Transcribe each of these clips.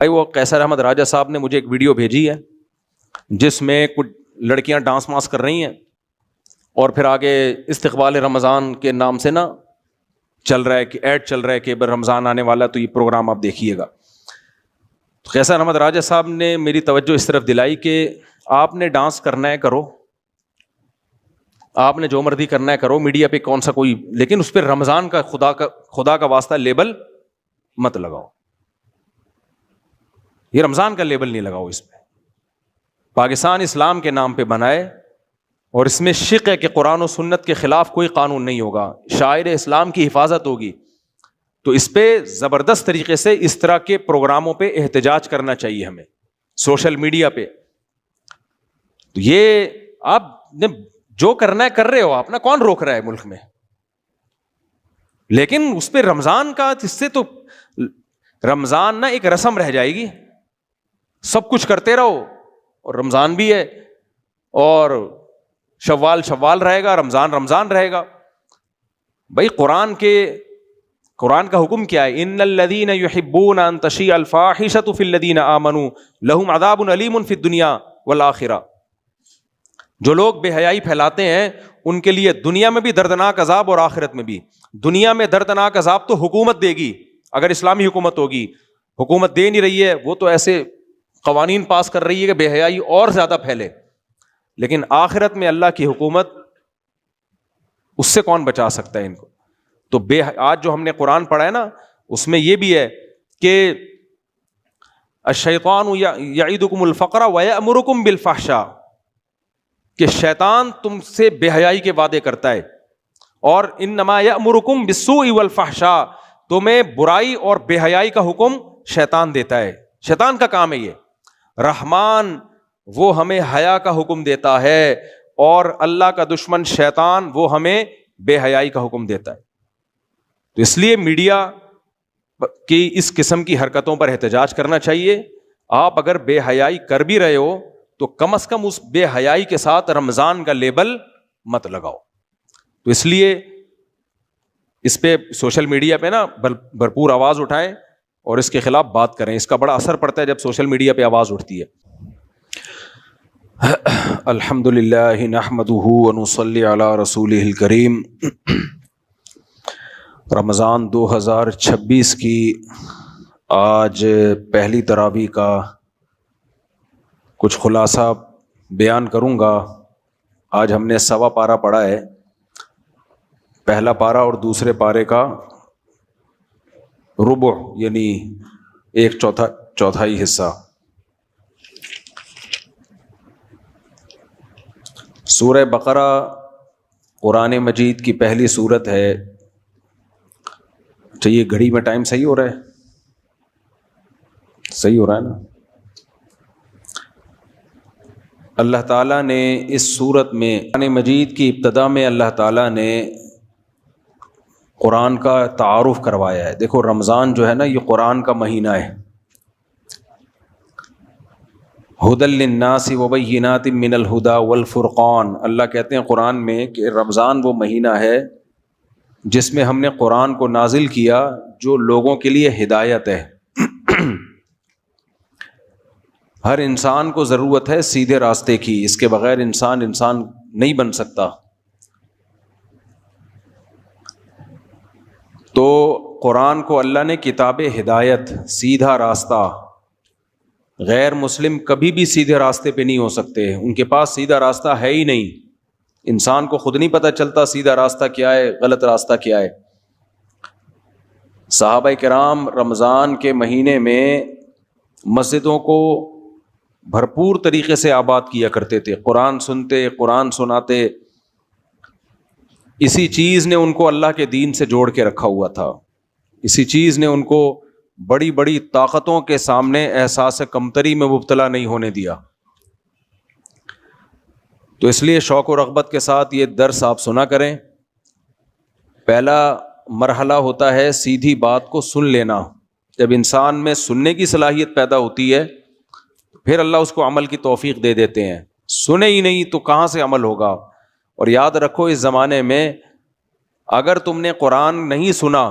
بھائی وہ قیصر احمد راجہ صاحب نے مجھے ایک ویڈیو بھیجی ہے جس میں کچھ لڑکیاں ڈانس ماس کر رہی ہیں اور پھر آگے استقبال رمضان کے نام سے نا چل رہا ہے کہ ایڈ چل رہا ہے کہ رمضان آنے والا تو یہ پروگرام آپ دیکھیے گا. قیصر احمد راجہ صاحب نے میری توجہ اس طرف دلائی کہ آپ نے ڈانس کرنا ہے کرو, آپ نے جو مرضی کرنا ہے کرو, میڈیا پہ کون سا کوئی, لیکن اس پہ رمضان کا خدا کا واسطہ لیبل مت لگاؤ. یہ رمضان کا لیبل نہیں لگاؤ اس پہ. پاکستان اسلام کے نام پہ بنائے اور اس میں شک ہے کہ قرآن و سنت کے خلاف کوئی قانون نہیں ہوگا, شاعر اسلام کی حفاظت ہوگی, تو اس پہ زبردست طریقے سے اس طرح کے پروگراموں پہ احتجاج کرنا چاہیے ہمیں سوشل میڈیا پہ. تو یہ آپ نے جو کرنا ہے کر رہے ہو آپ نا, کون روک رہا ہے ملک میں, لیکن اس پہ رمضان کا, اس سے تو رمضان نا ایک رسم رہ جائے گی, سب کچھ کرتے رہو اور رمضان بھی ہے اور شوال رہے گا, رمضان رہے گا. بھائی قرآن کا حکم کیا ہے؟ ان الذین یحبون ان تشیع الفاحشۃ فی الذین آمنوا لہم عذاب علیم فی الدنیا والآخرہ. جو لوگ بے حیائی پھیلاتے ہیں ان کے لیے دنیا میں بھی دردناک عذاب اور آخرت میں بھی. دنیا میں دردناک عذاب تو حکومت دے گی, اگر اسلامی حکومت ہوگی. حکومت دے نہیں رہی ہے, وہ تو ایسے قوانین پاس کر رہی ہے کہ بے حیائی اور زیادہ پھیلے, لیکن آخرت میں اللہ کی حکومت, اس سے کون بچا سکتا ہے ان کو؟ تو آج جو ہم نے قرآن پڑھا ہے نا, اس میں یہ بھی ہے کہ الشیطان یعیدکم الفقر ویأمرکم بالفحشاء, کہ شیطان تم سے بے حیائی کے وعدے کرتا ہے, اور انما یأمرکم بالسوء والفحشاء, تمہیں برائی اور بے حیائی کا حکم شیطان دیتا ہے. شیطان کا کام ہے یہ. رحمان وہ ہمیں حیا کا حکم دیتا ہے, اور اللہ کا دشمن شیطان وہ ہمیں بے حیائی کا حکم دیتا ہے. تو اس لیے میڈیا کی اس قسم کی حرکتوں پر احتجاج کرنا چاہیے. آپ اگر بے حیائی کر بھی رہے ہو تو کم از کم اس بے حیائی کے ساتھ رمضان کا لیبل مت لگاؤ. تو اس لیے اس پہ سوشل میڈیا پہ نا بھرپور آواز اٹھائیں اور اس کے خلاف بات کریں. اس کا بڑا اثر پڑتا ہے جب سوشل میڈیا پہ آواز اٹھتی ہے. الحمد للہ نحمدہ ونصلی علی رسولہ الکریم. رمضان 2026 کی آج پہلی تراویح کا کچھ خلاصہ بیان کروں گا. آج ہم نے سوا پارہ پڑھا ہے, پہلا پارہ اور دوسرے پارے کا ربع یعنی ایک چوتھائی حصہ. سورہ بقرہ قرآن مجید کی پہلی سورت ہے. چاہیے گھڑی میں ٹائم صحیح ہو رہا ہے, صحیح ہو رہا ہے نا. اللہ تعالیٰ نے اس سورت میں, قرآن مجید کی ابتدا میں اللہ تعالیٰ نے قرآن کا تعارف کروایا ہے. دیکھو رمضان جو ہے نا یہ قرآن کا مہینہ ہے. ھدی للناس وبینات من الہدی والفرقان, اللہ کہتے ہیں قرآن میں کہ رمضان وہ مہینہ ہے جس میں ہم نے قرآن کو نازل کیا جو لوگوں کے لیے ہدایت ہے. ہر انسان کو ضرورت ہے سیدھے راستے کی, اس کے بغیر انسان نہیں بن سکتا. تو قرآن کو اللہ نے کتاب ہدایت, سیدھا راستہ. غیر مسلم کبھی بھی سیدھے راستے پہ نہیں ہو سکتے, ان کے پاس سیدھا راستہ ہے ہی نہیں. انسان کو خود نہیں پتہ چلتا سیدھا راستہ کیا ہے, غلط راستہ کیا ہے. صحابہ کرام رمضان کے مہینے میں مسجدوں کو بھرپور طریقے سے آباد کیا کرتے تھے, قرآن سنتے, قرآن سناتے. اسی چیز نے ان کو اللہ کے دین سے جوڑ کے رکھا ہوا تھا. اسی چیز نے ان کو بڑی بڑی طاقتوں کے سامنے احساس کمتری میں مبتلا نہیں ہونے دیا. تو اس لیے شوق و رغبت کے ساتھ یہ درس آپ سنا کریں. پہلا مرحلہ ہوتا ہے سیدھی بات کو سن لینا. جب انسان میں سننے کی صلاحیت پیدا ہوتی ہے پھر اللہ اس کو عمل کی توفیق دے دیتے ہیں. سنے ہی نہیں تو کہاں سے عمل ہوگا. اور یاد رکھو اس زمانے میں اگر تم نے قرآن نہیں سنا,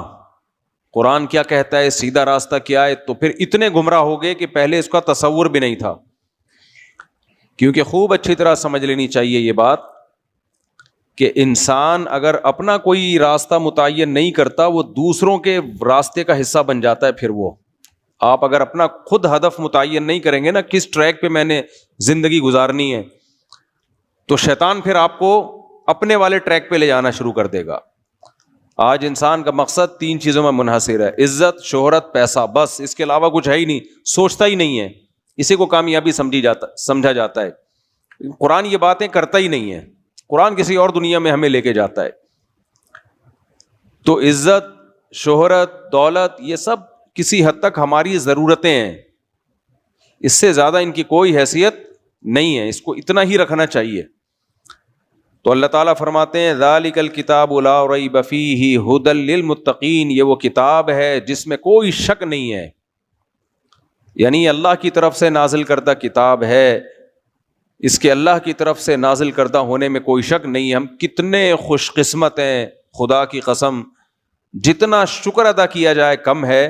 قرآن کیا کہتا ہے, سیدھا راستہ کیا ہے, تو پھر اتنے گمراہ ہو گئے کہ پہلے اس کا تصور بھی نہیں تھا. کیونکہ خوب اچھی طرح سمجھ لینی چاہیے یہ بات کہ انسان اگر اپنا کوئی راستہ متعین نہیں کرتا, وہ دوسروں کے راستے کا حصہ بن جاتا ہے. پھر وہ آپ اگر اپنا خود ہدف متعین نہیں کریں گے نا, کس ٹریک پہ میں نے زندگی گزارنی ہے, تو شیطان پھر آپ کو اپنے والے ٹریک پہ لے جانا شروع کر دے گا. آج انسان کا مقصد 3 چیزوں میں منحصر ہے: عزت, شہرت, پیسہ. بس اس کے علاوہ کچھ ہے ہی نہیں, سوچتا ہی نہیں ہے. اسی کو کامیابی سمجھا جاتا ہے. قرآن یہ باتیں کرتا ہی نہیں ہے, قرآن کسی اور دنیا میں ہمیں لے کے جاتا ہے. تو عزت, شہرت, دولت, یہ سب کسی حد تک ہماری ضرورتیں ہیں, اس سے زیادہ ان کی کوئی حیثیت نہیں ہے, اس کو اتنا ہی رکھنا چاہیے. تو اللہ تعالیٰ فرماتے ہیں ذالک الکتاب لا ریب فیہ ھدی للمتقین, یہ وہ کتاب ہے جس میں کوئی شک نہیں ہے, یعنی اللہ کی طرف سے نازل کردہ کتاب ہے, اس کے اللہ کی طرف سے نازل کردہ ہونے میں کوئی شک نہیں ہے. ہم کتنے خوش قسمت ہیں, خدا کی قسم, جتنا شکر ادا کیا جائے کم ہے.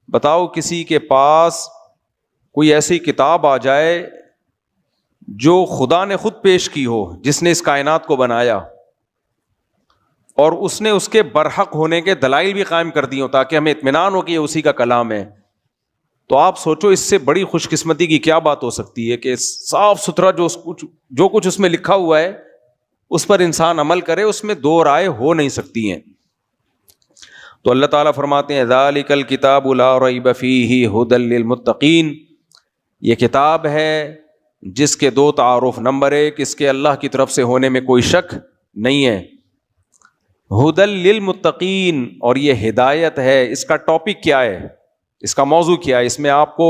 بتاؤ کسی کے پاس کوئی ایسی کتاب آ جائے جو خدا نے خود پیش کی ہو, جس نے اس کائنات کو بنایا, اور اس نے اس کے برحق ہونے کے دلائل بھی قائم کر دی ہوں تاکہ ہمیں اطمینان ہو کہ یہ اسی کا کلام ہے. تو آپ سوچو اس سے بڑی خوش قسمتی کی کیا بات ہو سکتی ہے کہ صاف ستھرا جو کچھ اس میں لکھا ہوا ہے اس پر انسان عمل کرے, اس میں 2 رائے ہو نہیں سکتی ہیں. تو اللہ تعالیٰ فرماتے ہیں ذالک الکتاب لا ریب فیہ ھدی للمتقین, یہ کتاب ہے جس کے 2 تعارف. نمبر 1, اس کے اللہ کی طرف سے ہونے میں کوئی شک نہیں ہے. ھدی للمتقین, اور یہ ہدایت ہے. اس کا ٹاپک کیا ہے, اس کا موضوع کیا ہے؟ اس میں آپ کو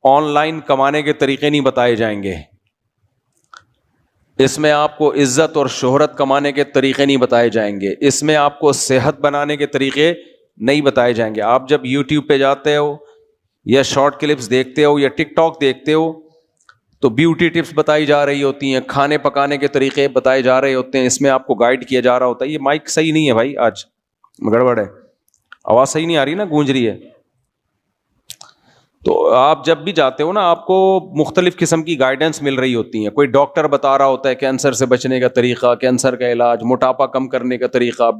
آن لائن کمانے کے طریقے نہیں بتائے جائیں گے, اس میں آپ کو عزت اور شہرت کمانے کے طریقے نہیں بتائے جائیں گے, اس میں آپ کو صحت بنانے کے طریقے نہیں بتائے جائیں گے. آپ جب یوٹیوب پہ جاتے ہو یا شارٹ کلپس دیکھتے ہو یا ٹک ٹاک دیکھتے ہو تو بیوٹی ٹپس بتائی جا رہی ہوتی ہیں, کھانے پکانے کے طریقے بتائے جا رہے ہوتے ہیں, اس میں آپ کو گائیڈ کیا جا رہا ہوتا ہے. یہ مائک صحیح نہیں ہے بھائی, آج گڑبڑ ہے, آواز صحیح نہیں آ رہی نا, گونج رہی ہے. تو آپ جب بھی جاتے ہو نا, آپ کو مختلف قسم کی گائیڈنس مل رہی ہوتی ہیں. کوئی ڈاکٹر بتا رہا ہوتا ہے کینسر سے بچنے کا طریقہ, کینسر کا علاج, موٹاپا کم کرنے کا طریقہ.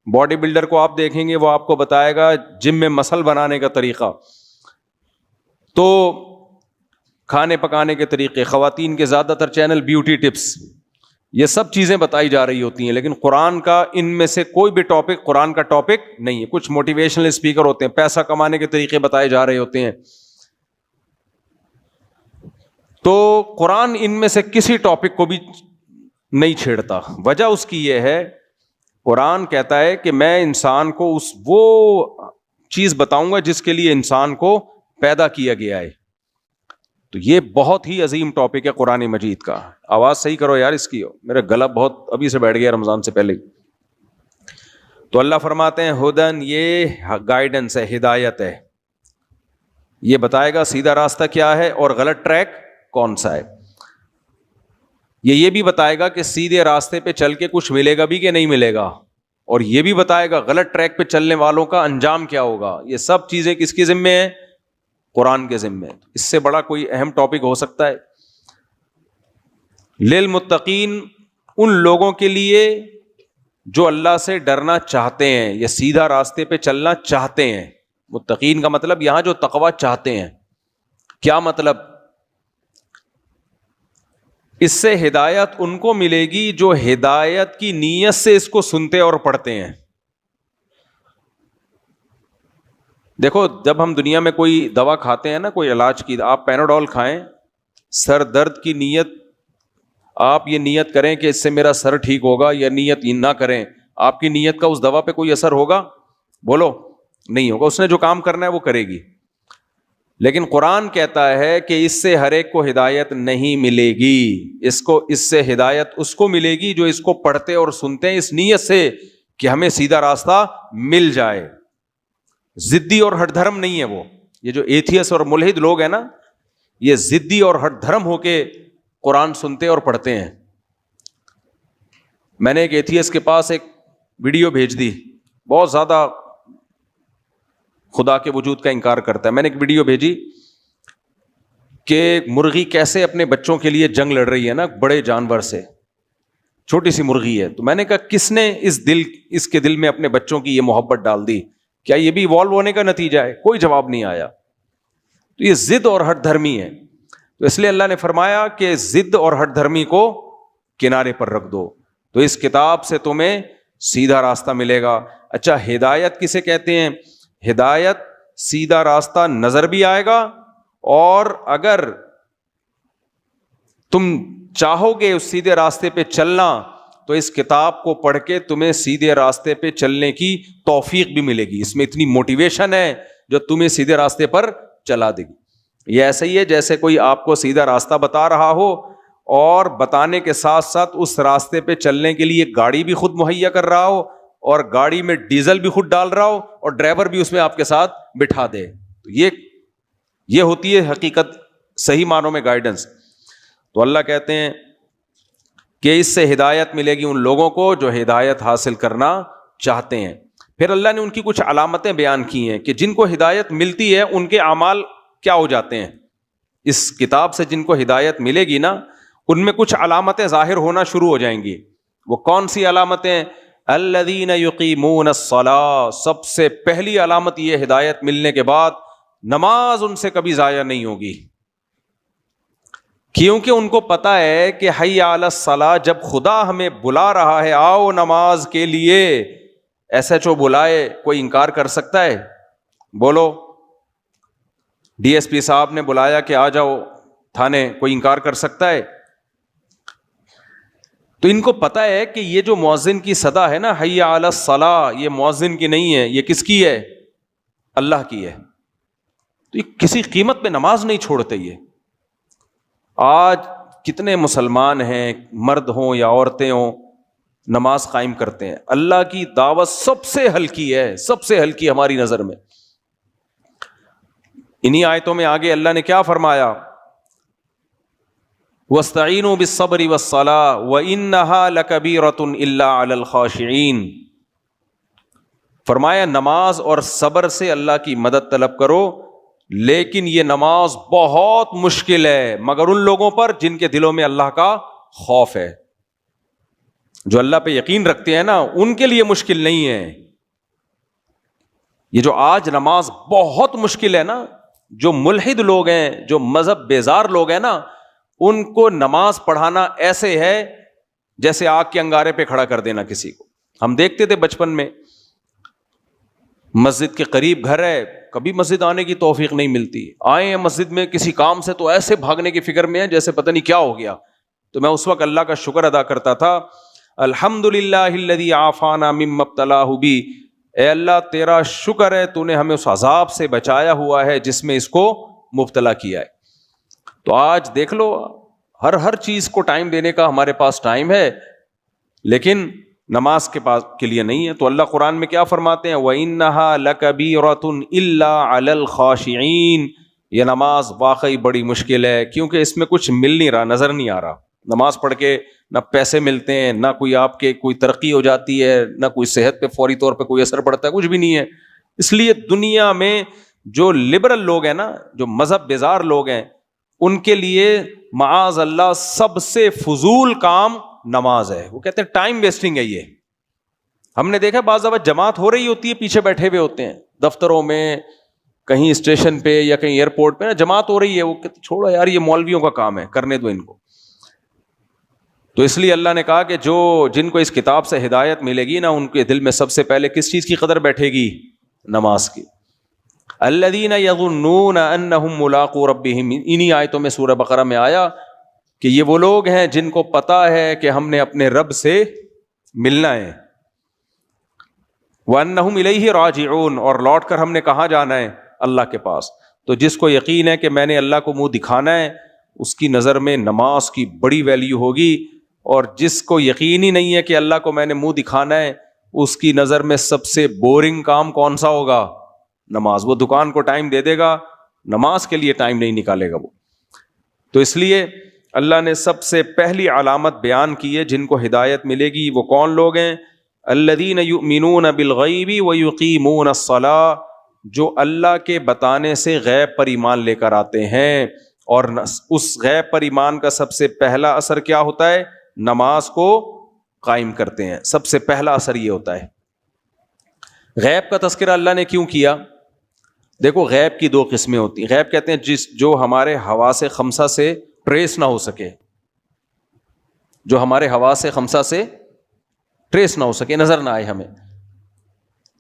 باڈی بلڈر کو آپ دیکھیں گے وہ آپ کو بتائے گا جم میں مسل بنانے کا طریقہ. تو کھانے پکانے کے طریقے, خواتین کے زیادہ تر چینل بیوٹی ٹپس, یہ سب چیزیں بتائی جا رہی ہوتی ہیں. لیکن قرآن کا ان میں سے کوئی بھی ٹاپک قرآن کا ٹاپک نہیں ہے. کچھ موٹیویشنل اسپیکر ہوتے ہیں, پیسہ کمانے کے طریقے بتائے جا رہے ہوتے ہیں. تو قرآن ان میں سے کسی ٹاپک کو بھی نہیں چھیڑتا. وجہ اس کی یہ ہے, قرآن کہتا ہے کہ میں انسان کو وہ چیز بتاؤں گا جس کے لیے انسان کو پیدا کیا گیا ہے. تو یہ بہت ہی عظیم ٹاپک ہے قرآن مجید کا. آواز صحیح کرو یار اس کی, میرا گلا بہت ابھی سے بیٹھ گیا رمضان سے پہلے. تو اللہ فرماتے ہیں ہدن, یہ گائیڈنس ہے, ہدایت ہے, یہ بتائے گا سیدھا راستہ کیا ہے اور غلط ٹریک کون سا ہے. یہ بھی بتائے گا کہ سیدھے راستے پہ چل کے کچھ ملے گا بھی کہ نہیں ملے گا, اور یہ بھی بتائے گا غلط ٹریک پہ چلنے والوں کا انجام کیا ہوگا. یہ سب چیزیں کس کی ذمہ ہیں؟ قرآن کے ذمہ. اس سے بڑا کوئی اہم ٹاپک ہو سکتا ہے؟ للمتقین, ان لوگوں کے لیے جو اللہ سے ڈرنا چاہتے ہیں, یہ سیدھا راستے پہ چلنا چاہتے ہیں. متقین کا مطلب یہاں جو تقویٰ چاہتے ہیں. کیا مطلب؟ اس سے ہدایت ان کو ملے گی جو ہدایت کی نیت سے اس کو سنتے اور پڑھتے ہیں. دیکھو جب ہم دنیا میں کوئی دوا کھاتے ہیں نا, کوئی علاج کی, آپ پیناڈول کھائیں, سر درد کی نیت, آپ یہ نیت کریں کہ اس سے میرا سر ٹھیک ہوگا, یا نیت نہ کریں, آپ کی نیت کا اس دوا پہ کوئی اثر ہوگا؟ بولو, نہیں ہوگا. اس نے جو کام کرنا ہے وہ کرے گی. لیکن قرآن کہتا ہے کہ اس سے ہر ایک کو ہدایت نہیں ملے گی. اس سے ہدایت اس کو ملے گی جو اس کو پڑھتے اور سنتے ہیں اس نیت سے کہ ہمیں سیدھا راستہ مل جائے. ضدی اور ہٹ دھرم نہیں ہے وہ. یہ جو ایتھیس اور ملحد لوگ ہیں نا, یہ ضدی اور ہٹ دھرم ہو کے قرآن سنتے اور پڑھتے ہیں. میں نے ایک ایتھیس کے پاس ایک ویڈیو بھیج دی, بہت زیادہ خدا کے وجود کا انکار کرتا ہے. میں نے ایک ویڈیو بھیجی کہ مرغی کیسے اپنے بچوں کے لیے جنگ لڑ رہی ہے نا بڑے جانور سے, چھوٹی سی مرغی ہے. تو میں نے کہا کس نے اس کے دل میں اپنے بچوں کی یہ محبت ڈال دی؟ کیا یہ بھی ایوالو ہونے کا نتیجہ ہے؟ کوئی جواب نہیں آیا. تو یہ ضد اور ہٹ دھرمی ہے. تو اس لیے اللہ نے فرمایا کہ ضد اور ہٹ دھرمی کو کنارے پر رکھ دو, تو اس کتاب سے تمہیں سیدھا راستہ ملے گا. اچھا, ہدایت کسے کہتے ہیں؟ ہدایت سیدھا راستہ نظر بھی آئے گا, اور اگر تم چاہو گے اس سیدھے راستے پہ چلنا تو اس کتاب کو پڑھ کے تمہیں سیدھے راستے پہ چلنے کی توفیق بھی ملے گی. اس میں اتنی موٹیویشن ہے جو تمہیں سیدھے راستے پر چلا دے گی. یہ ایسا ہی ہے جیسے کوئی آپ کو سیدھا راستہ بتا رہا ہو اور بتانے کے ساتھ ساتھ اس راستے پہ چلنے کے لیے گاڑی بھی خود مہیا کر رہا ہو, اور گاڑی میں ڈیزل بھی خود ڈال رہا ہو, اور ڈرائیور بھی اس میں آپ کے ساتھ بٹھا دے. تو یہ ہوتی ہے حقیقت, صحیح معنوں میں گائیڈنس. تو اللہ کہتے ہیں کہ اس سے ہدایت ملے گی ان لوگوں کو جو ہدایت حاصل کرنا چاہتے ہیں. پھر اللہ نے ان کی کچھ علامتیں بیان کی ہیں کہ جن کو ہدایت ملتی ہے ان کے اعمال کیا ہو جاتے ہیں. اس کتاب سے جن کو ہدایت ملے گی نا, ان میں کچھ علامتیں ظاہر ہونا شروع ہو جائیں گی. وہ کون سی علامتیں؟ الذین یقیمون الصلاۃ. سب سے پہلی علامت یہ ہدایت ملنے کے بعد, نماز ان سے کبھی ضائع نہیں ہوگی, کیونکہ ان کو پتا ہے کہ حی علی الصلاۃ, جب خدا ہمیں بلا رہا ہے آؤ نماز کے لیے, ایس ایچ او بلائے, کوئی انکار کر سکتا ہے؟ بولو. ڈی ایس پی صاحب نے بلایا کہ آ جاؤ تھانے, کوئی انکار کر سکتا ہے؟ تو ان کو پتا ہے کہ یہ جو مؤذن کی صدا ہے نا حی علی الصلاۃ, یہ مؤذن کی نہیں ہے, یہ کس کی ہے؟ اللہ کی ہے. تو یہ کسی قیمت پہ نماز نہیں چھوڑتے. یہ آج کتنے مسلمان ہیں, مرد ہوں یا عورتیں ہوں, نماز قائم کرتے ہیں. اللہ کی دعوت سب سے ہلکی ہے, سب سے ہلکی ہماری نظر میں. انہی آیتوں میں آگے اللہ نے کیا فرمایا؟ وَاسْتَعِينُوا بِالصَّبْرِ وَالصَّلَاةِ وَإِنَّهَا لَكَبِيرَةٌ إِلَّا عَلَى الْخَاشِعِينَ. فرمایا نماز اور صبر سے اللہ کی مدد طلب کرو, لیکن یہ نماز بہت مشکل ہے مگر ان لوگوں پر جن کے دلوں میں اللہ کا خوف ہے. جو اللہ پہ یقین رکھتے ہیں نا, ان کے لیے مشکل نہیں ہے. یہ جو آج نماز بہت مشکل ہے نا, جو ملحد لوگ ہیں, جو مذہب بیزار لوگ ہیں نا, ان کو نماز پڑھانا ایسے ہے جیسے آگ کے انگارے پہ کھڑا کر دینا کسی کو. ہم دیکھتے تھے بچپن میں, مسجد کے قریب گھر ہے, کبھی مسجد آنے کی توفیق نہیں ملتی. آئے ہیں مسجد میں کسی کام سے تو ایسے بھاگنے کی فکر میں ہے جیسے پتہ نہیں کیا ہو گیا. تو میں اس وقت اللہ کا شکر ادا کرتا تھا, الحمدللہ الذی عافانا مما ابتلاہ بی. اے اللہ تیرا شکر ہے تو نے ہمیں اس عذاب سے بچایا ہوا ہے جس میں اس کو مبتلا کیا ہے. تو آج دیکھ لو, ہر چیز کو ٹائم دینے کا ہمارے پاس ٹائم ہے, لیکن نماز کے لیے نہیں ہے. تو اللہ قرآن میں کیا فرماتے ہیں؟ وَإِنَّهَا لَكَبِيرَةٌ إِلَّا عَلَى الْخَاشِعِينَ. یہ نماز واقعی بڑی مشکل ہے, کیونکہ اس میں کچھ مل نہیں رہا, نظر نہیں آ رہا. نماز پڑھ کے نہ پیسے ملتے ہیں, نہ کوئی آپ کے کوئی ترقی ہو جاتی ہے, نہ کوئی صحت پہ فوری طور پہ کوئی اثر پڑتا ہے, کچھ بھی نہیں ہے. اس لیے دنیا میں جو لبرل لوگ ہیں نا, جو مذہب بیزار لوگ ہیں, ان کے لیے معاذ اللہ سب سے فضول کام نماز ہے. وہ کہتے ہیں ٹائم ویسٹنگ ہے یہ. ہم نے دیکھا بعض دفعہ جماعت ہو رہی ہوتی ہے, پیچھے بیٹھے ہوئے ہوتے ہیں دفتروں میں, کہیں اسٹیشن پہ یا کہیں ایئرپورٹ پہ نا جماعت ہو رہی ہے, وہ کہتے چھوڑو یار یہ مولویوں کا کام ہے, کرنے دو ان کو. تو اس لیے اللہ نے کہا کہ جن کو اس کتاب سے ہدایت ملے گی نا, ان کے دل میں سب سے پہلے کس چیز کی قدر بیٹھے گی؟ نماز کی. الذین یظنون انہم ملاقو ربہم. انہی آیتوں میں سورہ بقرہ میں آیا کہ یہ وہ لوگ ہیں جن کو پتا ہے کہ ہم نے اپنے رب سے ملنا ہے. وانہم الیہ راجعون. اور لوٹ کر ہم نے کہاں جانا ہے؟ اللہ کے پاس. تو جس کو یقین ہے کہ میں نے اللہ کو منہ دکھانا ہے, اس کی نظر میں نماز کی بڑی ویلیو ہوگی. اور جس کو یقین ہی نہیں ہے کہ اللہ کو میں نے منہ دکھانا ہے, اس کی نظر میں سب سے بورنگ کام کون سا ہوگا؟ نماز. وہ دکان کو ٹائم دے دے گا, نماز کے لیے ٹائم نہیں نکالے گا وہ. تو اس لیے اللہ نے سب سے پہلی علامت بیان کی ہے جن کو ہدایت ملے گی. وہ کون لوگ ہیں؟ الذین یؤمنون بالغیب ویقیمون الصلاۃ. جو اللہ کے بتانے سے غیب پر ایمان لے کر آتے ہیں، اور اس غیب پر ایمان کا سب سے پہلا اثر کیا ہوتا ہے؟ نماز کو قائم کرتے ہیں، سب سے پہلا اثر یہ ہوتا ہے۔ غیب کا تذکرہ اللہ نے کیوں کیا؟ دیکھو، غیب کی دو قسمیں ہوتی ہیں۔ غیب کہتے ہیں جو ہمارے حواس خمسہ سے ٹریس نہ ہو سکے، جو ہمارے حواس خمسہ سے ٹریس نہ ہو سکے، نظر نہ آئے ہمیں۔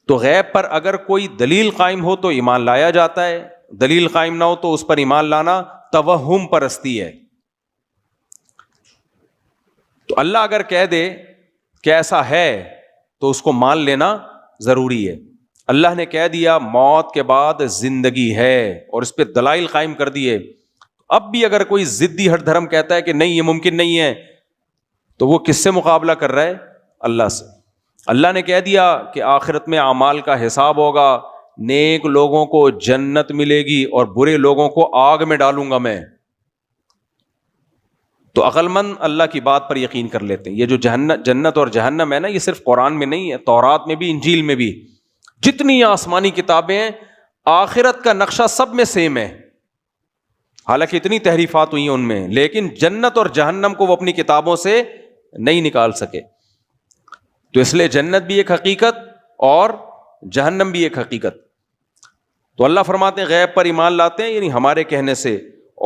تو غیب پر اگر کوئی دلیل قائم ہو تو ایمان لایا جاتا ہے، دلیل قائم نہ ہو تو اس پر ایمان لانا توہم پرستی ہے۔ تو اللہ اگر کہہ دے کہ ایسا ہے تو اس کو مان لینا ضروری ہے۔ اللہ نے کہہ دیا موت کے بعد زندگی ہے اور اس پہ دلائل قائم کر دیے، اب بھی اگر کوئی ضدی ہٹ دھرم کہتا ہے کہ نہیں یہ ممکن نہیں ہے، تو وہ کس سے مقابلہ کر رہا ہے؟ اللہ سے۔ اللہ نے کہہ دیا کہ آخرت میں اعمال کا حساب ہوگا، نیک لوگوں کو جنت ملے گی اور برے لوگوں کو آگ میں ڈالوں گا میں، تو عقل مند اللہ کی بات پر یقین کر لیتے ہیں۔ یہ جو جنت اور جہنم ہے نا، یہ صرف قرآن میں نہیں ہے، تورات میں بھی، انجیل میں بھی، جتنی آسمانی کتابیں ہیں، آخرت کا نقشہ سب میں سیم ہے۔ حالانکہ اتنی تحریفات ہوئی ہیں ان میں، لیکن جنت اور جہنم کو وہ اپنی کتابوں سے نہیں نکال سکے۔ تو اس لیے جنت بھی ایک حقیقت اور جہنم بھی ایک حقیقت۔ تو اللہ فرماتے ہیں غیب پر ایمان لاتے ہیں، یعنی ہمارے کہنے سے،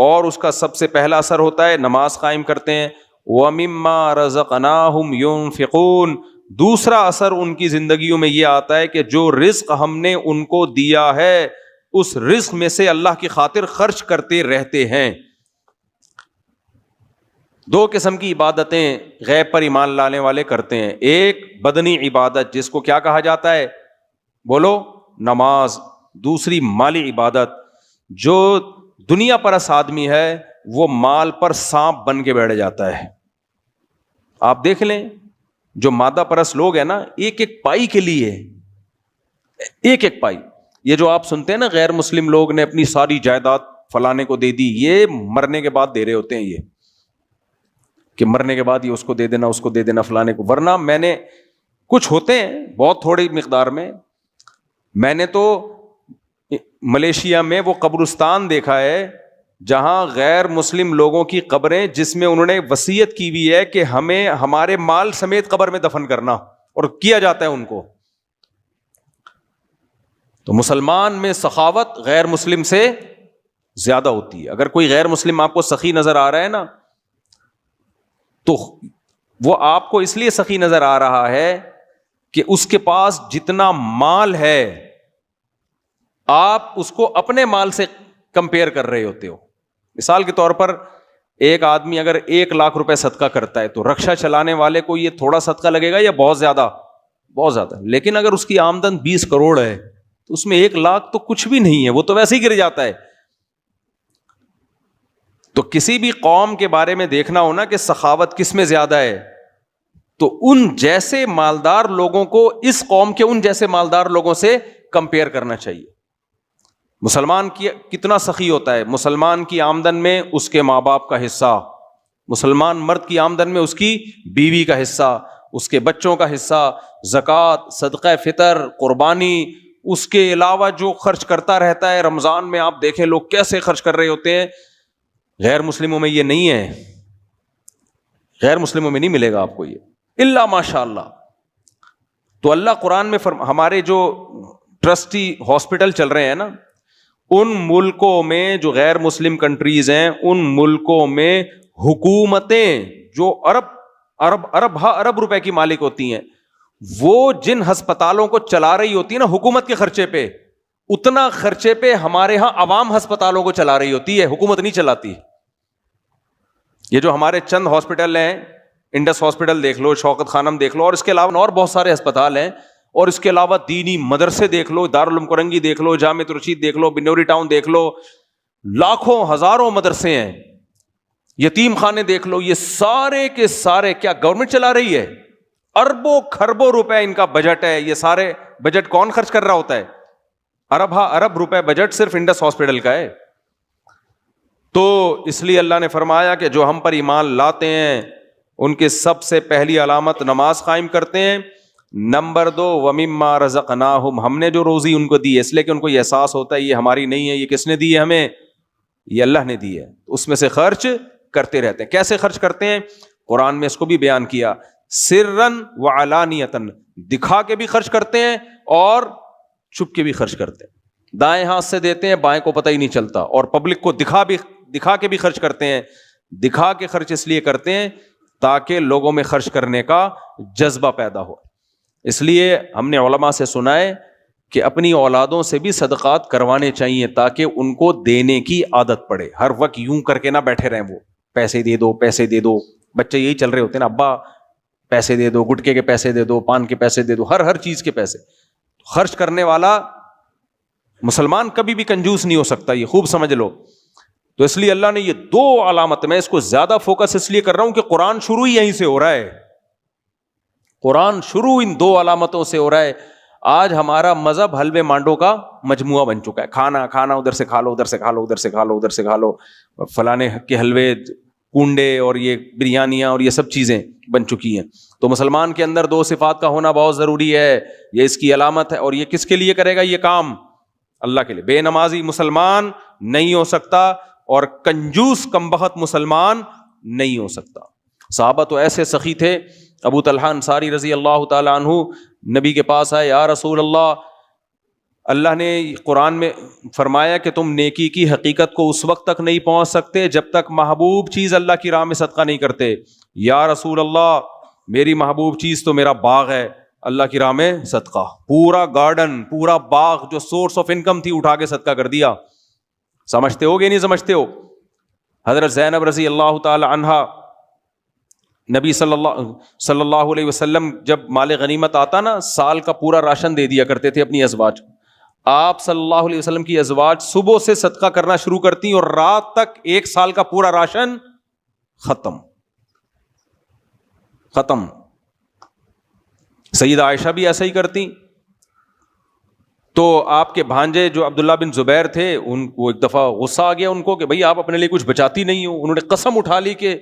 اور اس کا سب سے پہلا اثر ہوتا ہے نماز قائم کرتے ہیں۔ وَمِمَّا رَزَقْنَاهُمْ يُنْفِقُونَ، دوسرا اثر ان کی زندگیوں میں یہ آتا ہے کہ جو رزق ہم نے ان کو دیا ہے اس رزق میں سے اللہ کی خاطر خرچ کرتے رہتے ہیں۔ دو قسم کی عبادتیں غیب پر ایمان لانے والے کرتے ہیں، ایک بدنی عبادت جس کو کیا کہا جاتا ہے؟ بولو، نماز۔ دوسری مالی عبادت، جو دنیا پرست آدمی ہے وہ مال پر سانپ بن کے بیٹھ جاتا ہے۔ آپ دیکھ لیں جو مادہ پرست لوگ ہیں نا، ایک ایک پائی کے لیے، ایک ایک پائی، یہ جو آپ سنتے ہیں نا غیر مسلم لوگ نے اپنی ساری جائیداد فلانے کو دے دی، یہ مرنے کے بعد دے رہے ہوتے ہیں، یہ کہ مرنے کے بعد یہ اس کو دے دینا، اس کو دے دینا فلانے کو۔ ورنہ میں نے کچھ ہوتے ہیں بہت تھوڑی مقدار میں نے تو ملیشیا میں وہ قبرستان دیکھا ہے جہاں غیر مسلم لوگوں کی قبریں، جس میں انہوں نے وصیت کی ہوئی ہے کہ ہمیں ہمارے مال سمیت قبر میں دفن کرنا، اور کیا جاتا ہے ان کو۔ تو مسلمان میں سخاوت غیر مسلم سے زیادہ ہوتی ہے۔ اگر کوئی غیر مسلم آپ کو سخی نظر آ رہا ہے نا، تو وہ آپ کو اس لیے سخی نظر آ رہا ہے کہ اس کے پاس جتنا مال ہے آپ اس کو اپنے مال سے کمپیئر کر رہے ہوتے ہو۔ مثال کے طور پر ایک آدمی اگر 1 لاکھ روپے صدقہ کرتا ہے تو رکشہ چلانے والے کو یہ تھوڑا صدقہ لگے گا یا بہت زیادہ؟ بہت زیادہ۔ لیکن اگر اس کی آمدن 20 کروڑ ہے تو اس میں 1 لاکھ تو کچھ بھی نہیں ہے، وہ تو ویسے ہی گر جاتا ہے۔ تو کسی بھی قوم کے بارے میں دیکھنا ہونا کہ سخاوت کس میں زیادہ ہے، تو ان جیسے مالدار لوگوں کو اس قوم کے ان جیسے مالدار لوگوں سے کمپیئر کرنا چاہیے۔ مسلمان کی کتنا سخی ہوتا ہے، مسلمان کی آمدن میں اس کے ماں باپ کا حصہ، مسلمان مرد کی آمدن میں اس کی بیوی کا حصہ، اس کے بچوں کا حصہ، زکوٰۃ، صدقہ فطر، قربانی، اس کے علاوہ جو خرچ کرتا رہتا ہے۔ رمضان میں آپ دیکھیں لوگ کیسے خرچ کر رہے ہوتے ہیں، غیر مسلموں میں یہ نہیں ہے، غیر مسلموں میں نہیں ملے گا آپ کو یہ، الا ماشاء اللہ۔ تو اللہ قرآن میں ہمارے جو ٹرسٹی ہاسپٹل چل رہے ہیں نا، ان ملکوں میں جو غیر مسلم کنٹریز ہیں، ان ملکوں میں حکومتیں جو ارب روپے کی مالک ہوتی ہیں، وہ جن ہسپتالوں کو چلا رہی ہوتی ہے نا حکومت کے خرچے پہ، اتنا خرچے پہ ہمارے ہاں عوام ہسپتالوں کو چلا رہی ہوتی ہے، حکومت نہیں چلاتی۔ یہ جو ہمارے چند ہاسپٹل ہیں، انڈس ہاسپٹل دیکھ لو، شوکت خانم دیکھ لو، اور اس کے علاوہ اور بہت سارے ہسپتال ہیں، اور اس کے علاوہ دینی مدرسے دیکھ لو، دارالعلوم کرنگی دیکھ لو، جامعۃ الرشید دیکھ لو، بنوری ٹاؤن دیکھ لو، لاکھوں ہزاروں مدرسے ہیں، یتیم خانے دیکھ لو، یہ سارے کے سارے کیا گورنمنٹ چلا رہی ہے؟ اربوں کھربوں روپے ان کا بجٹ ہے۔ یہ سارے بجٹ کون خرچ کر رہا ہوتا ہے؟ ارب روپے بجٹ صرف انڈس ہاسپٹل کا ہے۔ تو اس لیے اللہ نے فرمایا کہ جو ہم پر ایمان لاتے ہیں ان کے سب سے پہلی علامت نماز قائم کرتے ہیں، نمبر 2 وَمِمَّا رَزَقْنَاهُمْ، ہم نے جو روزی ان کو دی ہے، اس لیے کہ ان کو یہ احساس ہوتا ہے یہ ہماری نہیں ہے، یہ کس نے دی ہے ہمیں؟ یہ اللہ نے دی ہے، اس میں سے خرچ کرتے رہتے ہیں۔ کیسے خرچ کرتے ہیں؟ قرآن میں اس کو بھی بیان کیا، سرًا وعلانیۃً، دکھا کے بھی خرچ کرتے ہیں اور چھپ کے بھی خرچ کرتے ہیں، دائیں ہاتھ سے دیتے ہیں بائیں کو پتہ ہی نہیں چلتا، اور پبلک کو دکھا کے بھی خرچ کرتے ہیں۔ دکھا کے خرچ اس لیے کرتے ہیں تاکہ لوگوں میں خرچ کرنے کا جذبہ پیدا ہو۔ اس لیے ہم نے علماء سے سنا ہے کہ اپنی اولادوں سے بھی صدقات کروانے چاہیے تاکہ ان کو دینے کی عادت پڑے، ہر وقت یوں کر کے نہ بیٹھے رہیں، وہ پیسے دے دو پیسے دے دو، بچے یہی چل رہے ہوتے ہیں نا، ابا پیسے دے دو، گٹکے کے پیسے دے دو، پان کے پیسے دے دو، ہر چیز کے پیسے۔ خرچ کرنے والا مسلمان کبھی بھی کنجوس نہیں ہو سکتا، یہ خوب سمجھ لو۔ تو اس لیے اللہ نے یہ 2 علامت، میں اس کو زیادہ فوکس اس لیے کر رہا ہوں کہ قرآن شروع ہی یہیں سے ہو رہا ہے، قرآن شروع ان 2 علامتوں سے ہو رہا ہے۔ آج ہمارا مذہب حلوے مانڈو کا مجموعہ بن چکا ہے، کھانا ادھر سے کھا لو، ادھر سے کھا لو، ادھر سے کھا لو، ادھر سے کھا لو، فلانے کے حلوے، کنڈے اور یہ بریانیاں اور یہ سب چیزیں بن چکی ہیں۔ تو مسلمان کے اندر 2 صفات کا ہونا بہت ضروری ہے، یہ اس کی علامت ہے۔ اور یہ کس کے لیے کرے گا یہ کام؟ اللہ کے لیے۔ بے نمازی مسلمان نہیں ہو سکتا اور کنجوس کمبخت مسلمان نہیں ہو سکتا۔ صحابہ تو ایسے سخی تھے، ابو طلحہ انصاری رضی اللہ تعالی عنہ نبی کے پاس آئے، یا رسول اللہ، اللہ نے قرآن میں فرمایا کہ تم نیکی کی حقیقت کو اس وقت تک نہیں پہنچ سکتے جب تک محبوب چیز اللہ کی راہ میں صدقہ نہیں کرتے۔ یا رسول اللہ، میری محبوب چیز تو میرا باغ ہے، اللہ کی راہ میں صدقہ، پورا گارڈن، پورا باغ جو سورس آف انکم تھی اٹھا کے صدقہ کر دیا۔ سمجھتے ہو گے نہیں سمجھتے ہو؟ حضرت زینب رضی اللہ تعالی عنہا، نبی صلی اللہ علیہ وسلم جب مال غنیمت آتا نا، سال کا پورا راشن دے دیا کرتے تھے اپنی ازواج کو۔ آپ صلی اللہ علیہ وسلم کی ازواج صبح سے صدقہ کرنا شروع کرتی اور رات تک 1 سال کا پورا راشن ختم۔ سیدہ عائشہ بھی ایسا ہی کرتی۔ تو آپ کے بھانجے جو عبداللہ بن زبیر تھے، ان کو ایک دفعہ غصہ آ گیا ان کو کہ بھئی آپ اپنے لیے کچھ بچاتی نہیں ہو۔ انہوں نے قسم اٹھا لی کہ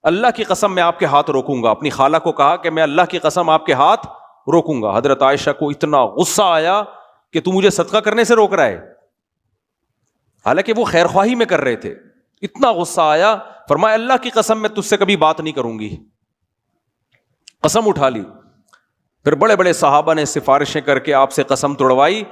اللہ کی قسم میں آپ کے ہاتھ روکوں گا، اپنی خالہ کو کہا کہ میں اللہ کی قسم آپ کے ہاتھ روکوں گا۔ حضرت عائشہ کو اتنا غصہ آیا کہ تو مجھے صدقہ کرنے سے روک رہا ہے، حالانکہ وہ خیر خواہی میں کر رہے تھے۔ اتنا غصہ آیا، فرمایا اللہ کی قسم میں تجھ سے کبھی بات نہیں کروں گی، قسم اٹھا لی۔ پھر بڑے بڑے صحابہ نے سفارشیں کر کے آپ سے قسم توڑوائی،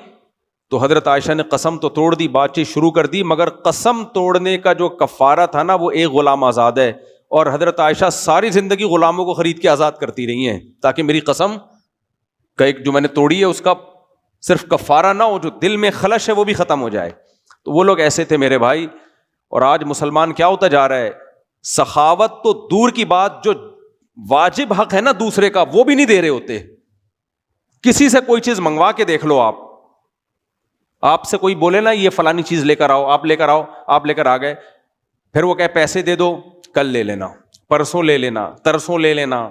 تو حضرت عائشہ نے قسم تو توڑ دی، بات چیت شروع کر دی، مگر قسم توڑنے کا جو کفارہ تھا نا، وہ 1 غلام آزاد ہے۔ اور حضرت عائشہ ساری زندگی غلاموں کو خرید کے آزاد کرتی رہی ہیں تاکہ میری قسم کا ایک جو میں نے توڑی ہے اس کا صرف کفارہ نہ ہو، جو دل میں خلش ہے وہ بھی ختم ہو جائے۔ تو وہ لوگ ایسے تھے میرے بھائی۔ اور آج مسلمان کیا ہوتا جا رہا ہے، سخاوت تو دور کی بات، جو واجب حق ہے نا دوسرے کا وہ بھی نہیں دے رہے ہوتے۔ کسی سے کوئی چیز منگوا کے دیکھ لو، آپ سے کوئی بولے نا یہ فلانی چیز لے کر آؤ، آپ لے کر آؤ، آپ لے کر آ گئے، پھر وہ کہے پیسے دے دو، کل لے لینا، پرسوں لے لینا، ترسوں لے لینا۔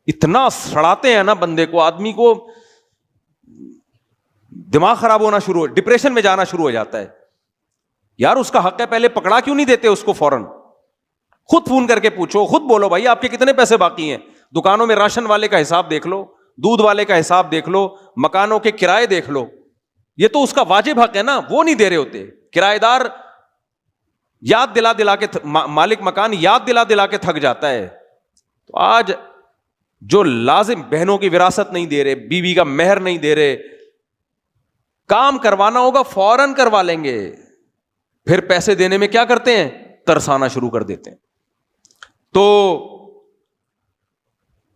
اتنا سڑاتے ہیں نا بندے کو، آدمی کو دماغ خراب ہونا شروع، ڈپریشن میں جانا شروع ہو جاتا ہے۔ یار اس کا حق ہے، پہلے پکڑا کیوں نہیں دیتے اس کو فوراً؟ خود فون کر کے پوچھو، خود بولو بھائی آپ کے کتنے پیسے باقی ہیں، دکانوں میں راشن والے کا حساب دیکھ لو، دودھ والے کا حساب دیکھ لو، مکانوں کے کرائے دیکھ لو۔ یہ تو اس کا واجب حق ہے نا، وہ نہیں دے رہے ہوتے۔ کرایہ دار یاد دلا کے، مالک مکان یاد دلا کے تھک جاتا ہے۔ تو آج جو لازم، بہنوں کی وراثت نہیں دے رہے، بیوی کا مہر نہیں دے رہے، کام کروانا ہوگا فوراً کروا لیں گے، پھر پیسے دینے میں کیا کرتے ہیں، ترسانا شروع کر دیتے ہیں۔ تو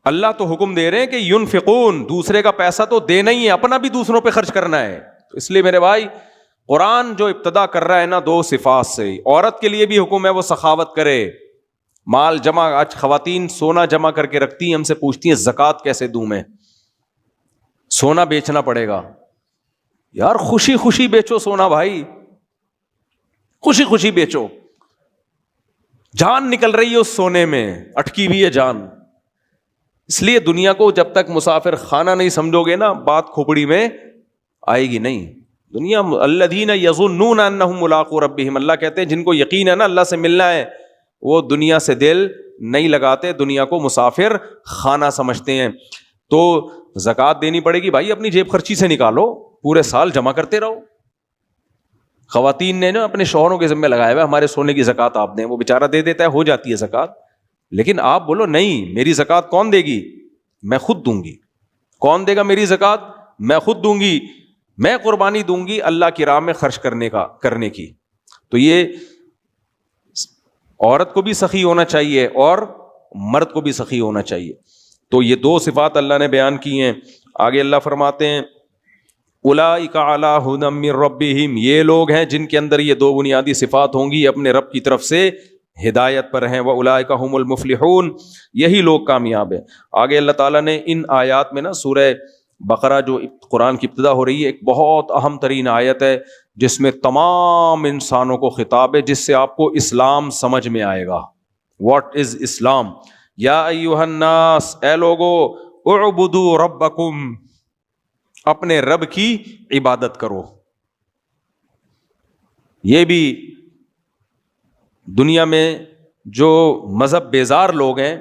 اللہ تو حکم دے رہے ہیں کہ ینفقون، دوسرے کا پیسہ تو دینا ہی ہے، اپنا بھی دوسروں پہ خرچ کرنا ہے۔ تو اس لیے میرے بھائی، قرآن جو ابتدا کر رہا ہے نا 2 صفات سے، عورت کے لیے بھی حکم ہے وہ سخاوت کرے، مال جمع۔ آج خواتین سونا جمع کر کے رکھتی ہیں، ہم سے پوچھتی ہیں زکوٰۃ کیسے دوں میں، سونا بیچنا پڑے گا۔ یار خوشی خوشی بیچو سونا بھائی، خوشی خوشی بیچو، جان نکل رہی ہے اس سونے میں، اٹکی ہوئی ہے جان۔ اس لیے دنیا کو جب تک مسافر خانہ نہیں سمجھو گے نا، بات کھوپڑی میں آئے گی نہیں۔ دنیا الذین یظنون انہم ملاقو ربہم، اللہ کہتے ہیں جن کو یقین ہے نا اللہ سے ملنا ہے، وہ دنیا سے دل نہیں لگاتے، دنیا کو مسافر خانہ سمجھتے ہیں۔ تو زکوٰۃ دینی پڑے گی بھائی، اپنی جیب خرچی سے نکالو، پورے سال جمع کرتے رہو. خواتین نے نا اپنے شوہروں کے ذمہ لگایا ہوا ہمارے سونے کی زکوٰۃ آپ دیں، وہ بیچارہ دے دیتا ہے، ہو جاتی ہے زکوٰۃ. لیکن آپ بولو نہیں، میری زکوٰۃ کون دے گی؟ میں خود دوں گی. کون دے گا میری زکوٰۃ؟ میں خود دوں گی. میں قربانی دوں گی اللہ کی راہ میں خرچ کرنے کی. تو یہ عورت کو بھی سخی ہونا چاہیے اور مرد کو بھی سخی ہونا چاہیے. تو یہ دو صفات اللہ نے بیان کی ہیں. آگے اللہ فرماتے ہیں اولئک علی ھدی من ربہم، یہ لوگ ہیں جن کے اندر یہ دو بنیادی صفات ہوں گی، اپنے رب کی طرف سے ہدایت پر ہیں. واولئک ھم المفلحون، یہی لوگ کامیاب ہیں. آگے اللہ تعالیٰ نے ان آیات میں نا سورہ بقرہ جو قرآن کی ابتدا ہو رہی ہے، ایک بہت اہم ترین آیت ہے جس میں تمام انسانوں کو خطاب ہے، جس سے آپ کو اسلام سمجھ میں آئے گا. واٹ از اسلام؟ یا ایھا الناس، اے لوگو، اعبدوا ربکم، اپنے رب کی عبادت کرو. یہ بھی دنیا میں جو مذہب بیزار لوگ ہیں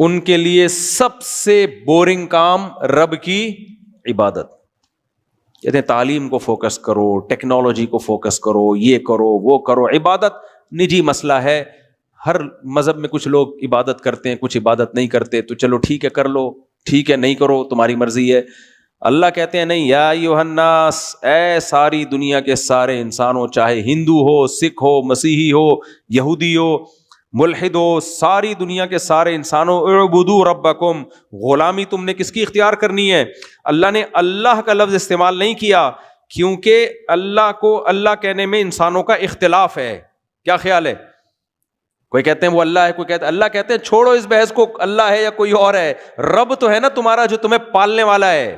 ان کے لیے سب سے بورنگ کام رب کی عبادت. کہتے ہیں تعلیم کو فوکس کرو، ٹیکنالوجی کو فوکس کرو، یہ کرو وہ کرو. عبادت نجی مسئلہ ہے. ہر مذہب میں کچھ لوگ عبادت کرتے ہیں، کچھ عبادت نہیں کرتے. تو چلو ٹھیک ہے، کر لو، ٹھیک ہے نہیں کرو، تمہاری مرضی ہے. اللہ کہتے ہیں نہیں، یا ایھا الناس، اے ساری دنیا کے سارے انسانوں، چاہے ہندو ہو، سکھ ہو، مسیحی ہو، یہودی ہو، ملحد ہو، ساری دنیا کے سارے انسانوں، اعبدوا ربکم، غلامی تم نے کس کی اختیار کرنی ہے؟ اللہ نے اللہ کا لفظ استعمال نہیں کیا کیونکہ اللہ کو اللہ کہنے میں انسانوں کا اختلاف ہے. کیا خیال ہے؟ کوئی کہتے ہیں وہ اللہ ہے، کوئی کہتے ہیں اللہ. کہتے ہیں چھوڑو اس بحث کو، اللہ ہے یا کوئی اور ہے. رب تو ہے نا تمہارا جو تمہیں پالنے والا ہے.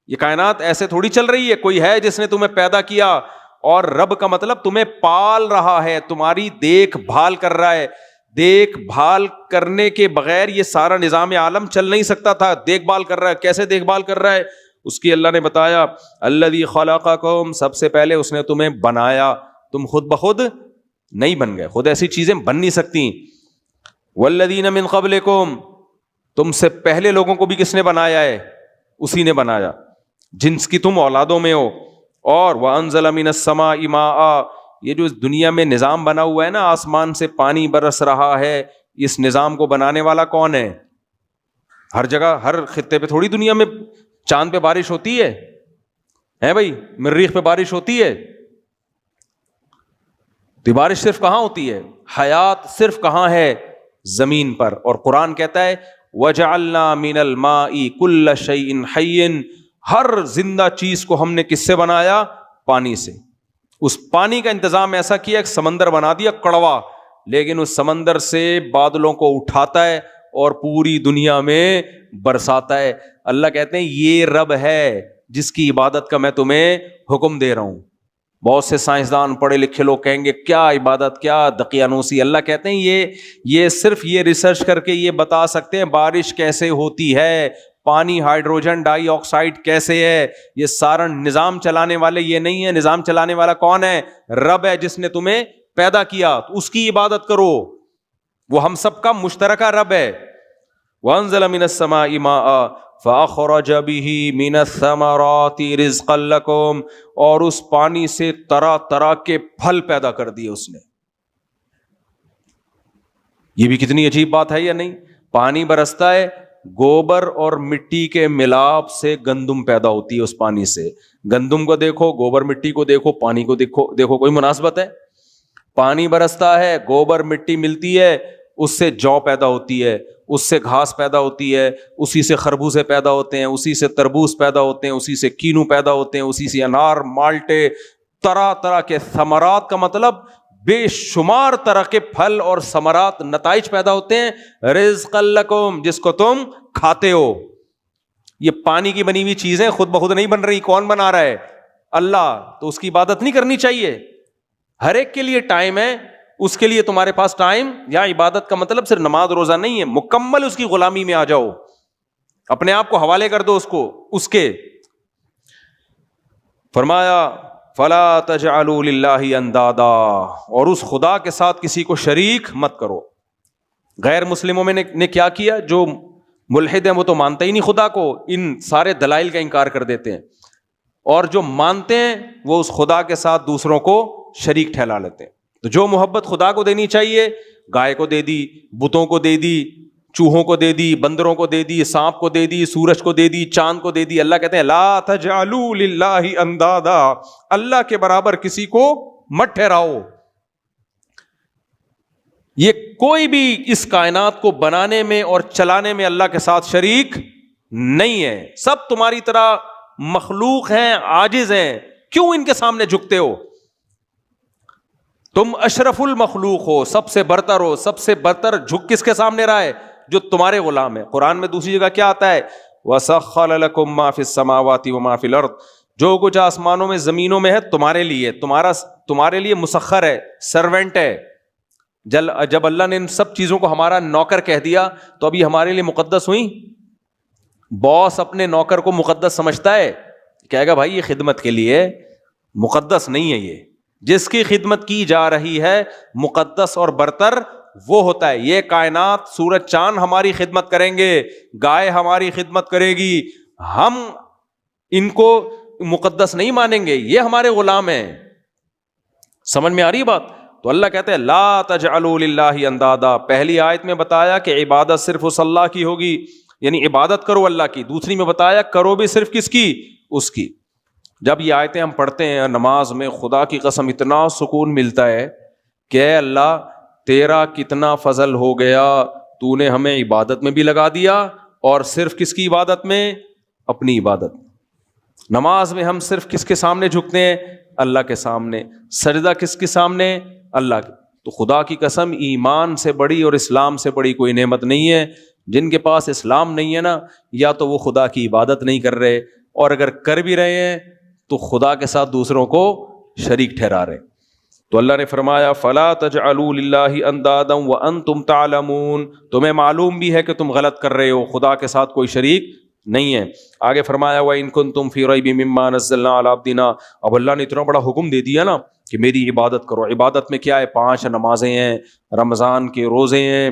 یہ کائنات ایسے تھوڑی چل رہی ہے، کوئی ہے جس نے تمہیں پیدا کیا، اور رب کا مطلب تمہیں پال رہا ہے، تمہاری دیکھ بھال کر رہا ہے. دیکھ بھال کرنے کے بغیر یہ سارا نظام عالم چل نہیں سکتا تھا. دیکھ بھال کر رہا ہے. کیسے دیکھ بھال کر رہا ہے؟ اس کی اللہ نے بتایا، الذی خلقکم، سب سے پہلے اس نے تمہیں بنایا. تم خود بخود نہیں بن گئے، خود ایسی چیزیں بن نہیں سکتی. والذین من قبلکم، تم سے پہلے لوگوں کو بھی کس نے بنایا ہے؟ اسی نے بنایا جنس کی تم اولادوں میں ہو. اور وَأَنزَلَ مِنَ السَّمَاءِ مَاءً، یہ جو اس دنیا میں نظام بنا ہوا ہے نا، آسمان سے پانی برس رہا ہے، اس نظام کو بنانے والا کون ہے؟ ہر جگہ ہر خطے پہ تھوڑی دنیا میں چاند پہ بارش ہوتی ہے بھائی، مریخ پہ بارش ہوتی ہے. تو بارش صرف کہاں ہوتی ہے؟ حیات صرف کہاں ہے؟ زمین پر. اور قرآن کہتا ہے وَجَعَلْنَا مِنَ الْمَاءِ كُلَّ شَيْءٍ حَيٍّ، ہر زندہ چیز کو ہم نے کس سے بنایا؟ پانی سے. اس پانی کا انتظام ایسا کیا، ایک سمندر بنا دیا کڑوا، لیکن اس سمندر سے بادلوں کو اٹھاتا ہے اور پوری دنیا میں برساتا ہے. اللہ کہتے ہیں یہ رب ہے جس کی عبادت کا میں تمہیں حکم دے رہا ہوں. بہت سے سائنسدان پڑھے لکھے لوگ کہیں گے کیا عبادت، کیا دقیانوسی. اللہ کہتے ہیں یہ صرف یہ ریسرچ کر کے یہ بتا سکتے ہیں بارش کیسے ہوتی ہے، پانی ہائیڈروجن ڈائی آکسائڈ کیسے ہے. یہ سارا نظام چلانے والے یہ نہیں ہے. نظام چلانے والا کون ہے؟ رب ہے جس نے تمہیں پیدا کیا. تو اس کی عبادت کرو، وہ ہم سب کا مشترکہ رب ہے. وَأَنزَلَ مِنَ السَّمَاءِ مَاءً فَأَخْرَجَ بِهِ مِنَ الثَّمَرَاتِ رِزْقًا لَكُمْ، اور اس پانی سے طرح طرح کے پھل پیدا کر دیے اس نے. یہ بھی کتنی عجیب بات ہے یا نہیں؟ پانی برستا ہے، گوبر اور مٹی کے ملاپ سے گندم پیدا ہوتی ہے اس پانی سے. گندم کو دیکھو، گوبر مٹی کو دیکھو، پانی کو دیکھو کوئی مناسبت ہے؟ پانی برستا ہے، گوبر مٹی ملتی ہے، اس سے جو پیدا ہوتی ہے، اس سے گھاس پیدا ہوتی ہے، اسی سے خربوزے پیدا ہوتے ہیں، اسی سے تربوز پیدا ہوتے ہیں، اسی سے کینو پیدا ہوتے ہیں، اسی سے انار، مالٹے، طرح طرح کے ثمرات کا مطلب بے شمار طرح کے پھل اور ثمرات، نتائج پیدا ہوتے ہیں. رزقا لکم، جس کو تم کھاتے ہو. یہ پانی کی بنی ہوئی چیزیں خود بخود نہیں بن رہی. کون بنا رہا ہے؟ اللہ. تو اس کی عبادت نہیں کرنی چاہیے؟ ہر ایک کے لیے ٹائم ہے، اس کے لیے تمہارے پاس ٹائم. یا عبادت کا مطلب صرف نماز روزہ نہیں ہے، مکمل اس کی غلامی میں آ جاؤ، اپنے آپ کو حوالے کر دو اس کے. فرمایا فَلَا تَجْعَلُوا لِلَّهِ أَنْدَادًا، اور اس خدا کے ساتھ کسی کو شریک مت کرو. غیر مسلموں میں نے کیا کیا؟ جو ملحد ہیں وہ تو مانتے ہی نہیں خدا کو، ان سارے دلائل کا انکار کر دیتے ہیں، اور جو مانتے ہیں وہ اس خدا کے ساتھ دوسروں کو شریک ٹھہرا لیتے ہیں۔ تو جو محبت خدا کو دینی چاہیے گائے کو دے دی، بتوں کو دے دی، چوہوں کو دے دی، بندروں کو دے دی، سانپ کو دے دی، سورج کو دے دی، چاند کو دے دی۔ اللہ کہتے ہیں لا تجعلوا للہ اندادا، اللہ کے برابر کسی کو مت ٹھہراؤ۔ یہ کوئی بھی اس کائنات کو بنانے میں اور چلانے میں اللہ کے ساتھ شریک نہیں ہے، سب تمہاری طرح مخلوق ہیں، عاجز ہیں، کیوں ان کے سامنے جھکتے ہو؟ تم اشرف المخلوق ہو، سب سے برتر ہو، سب سے برتر جھک کس کے سامنے رہا ہے؟ جو تمہارے غلام ہے۔ قرآن میں دوسری جگہ کیا آتا ہے؟ وَسَخَّرَ لَكُم مَّا فِي السَّمَاوَاتِ وَمَا فِي الْأَرْضِ، جو کچھ آسمانوں میں زمینوں میں ہے تمہارے لیے، تمہارے لیے مسخر ہے، سرونٹ ہے۔ جب اللہ نے ان سب چیزوں کو ہمارا نوکر کہہ دیا تو ابھی ہمارے لیے مقدس ہوئی؟ باس اپنے نوکر کو مقدس سمجھتا ہے؟ کہے گا بھائی یہ خدمت کے لیے، مقدس نہیں ہے، یہ جس کی خدمت کی جا رہی ہے مقدس اور برتر وہ ہوتا ہے۔ یہ کائنات سورج چاند ہماری خدمت کریں گے، گائے ہماری خدمت کرے گی، ہم ان کو مقدس نہیں مانیں گے، یہ ہمارے غلام ہیں۔ سمجھ میں آ رہی بات؟ تو اللہ کہتے ہیں لا تجعلوا للہ اندادا، پہلی آیت میں بتایا کہ عبادت صرف اس اللہ کی ہوگی، یعنی عبادت کرو اللہ کی، دوسری میں بتایا کرو بھی صرف کس کی؟ اس کی۔ جب یہ آیتیں ہم پڑھتے ہیں نماز میں، خدا کی قسم اتنا سکون ملتا ہے کہ اے اللہ تیرا کتنا فضل ہو گیا، تو نے ہمیں عبادت میں بھی لگا دیا، اور صرف کس کی عبادت میں؟ اپنی عبادت۔ نماز میں ہم صرف کس کے سامنے جھکتے ہیں؟ اللہ کے سامنے۔ سجدہ کس کے سامنے؟ اللہ کے۔ تو خدا کی قسم ایمان سے بڑی اور اسلام سے بڑی کوئی نعمت نہیں ہے۔ جن کے پاس اسلام نہیں ہے نا، یا تو وہ خدا کی عبادت نہیں کر رہے، اور اگر کر بھی رہے ہیں تو خدا کے ساتھ دوسروں کو شریک ٹھہرا رہے۔ تو اللہ نے فرمایا فَلَا تَجْعَلُوا لِلَّهِ أَنْدَادًا وَأَنْتُمْ تَعْلَمُونَ، تمہیں معلوم بھی ہے کہ تم غلط کر رہے ہو، خدا کے ساتھ کوئی شریک نہیں ہے۔ آگے فرمایا وَإِن كُنتُمْ فِي رَيْبٍ مِّمَّا نَزَّلْنَا عَلَىٰ عَبْدِنَا، اب اللہ نے اتنا بڑا حکم دے دیا نا کہ میری عبادت کرو۔ عبادت میں کیا ہے؟ 5 نمازیں ہیں، رمضان کے روزے ہیں،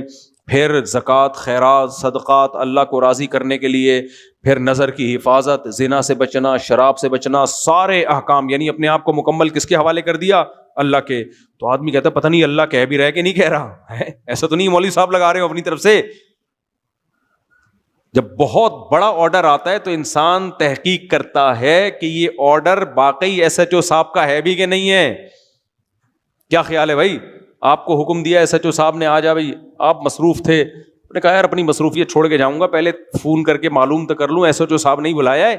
پھر زکوٰۃ، خیرات، صدقات اللہ کو راضی کرنے کے لیے، پھر نظر کی حفاظت، زنا سے بچنا، شراب سے بچنا، سارے احکام، یعنی اپنے آپ کو مکمل کس کے حوالے کر دیا؟ اللہ کے۔ تو آدمی کہتا ہے پتہ نہیں اللہ کہہ بھی رہا ہے کہ نہیں کہہ رہا ہے، ایسا تو نہیں مولوی صاحب لگا رہے ہو اپنی طرف سے۔ جب بہت بڑا آرڈر آتا ہے تو انسان تحقیق کرتا ہے کہ یہ آرڈر واقعی ایس ایچ او صاحب کا ہے بھی کہ نہیں ہے۔ کیا خیال ہے بھائی؟ آپ کو حکم دیا ایس ایچ او صاحب نے، آ جا بھائی، آپ مصروف تھے، میں نے کہا یار اپنی مصروفیت چھوڑ کے جاؤں گا، پہلے فون کر کے معلوم تو کر لوں ایس ایچ او صاحب نہیں بلایا ہے،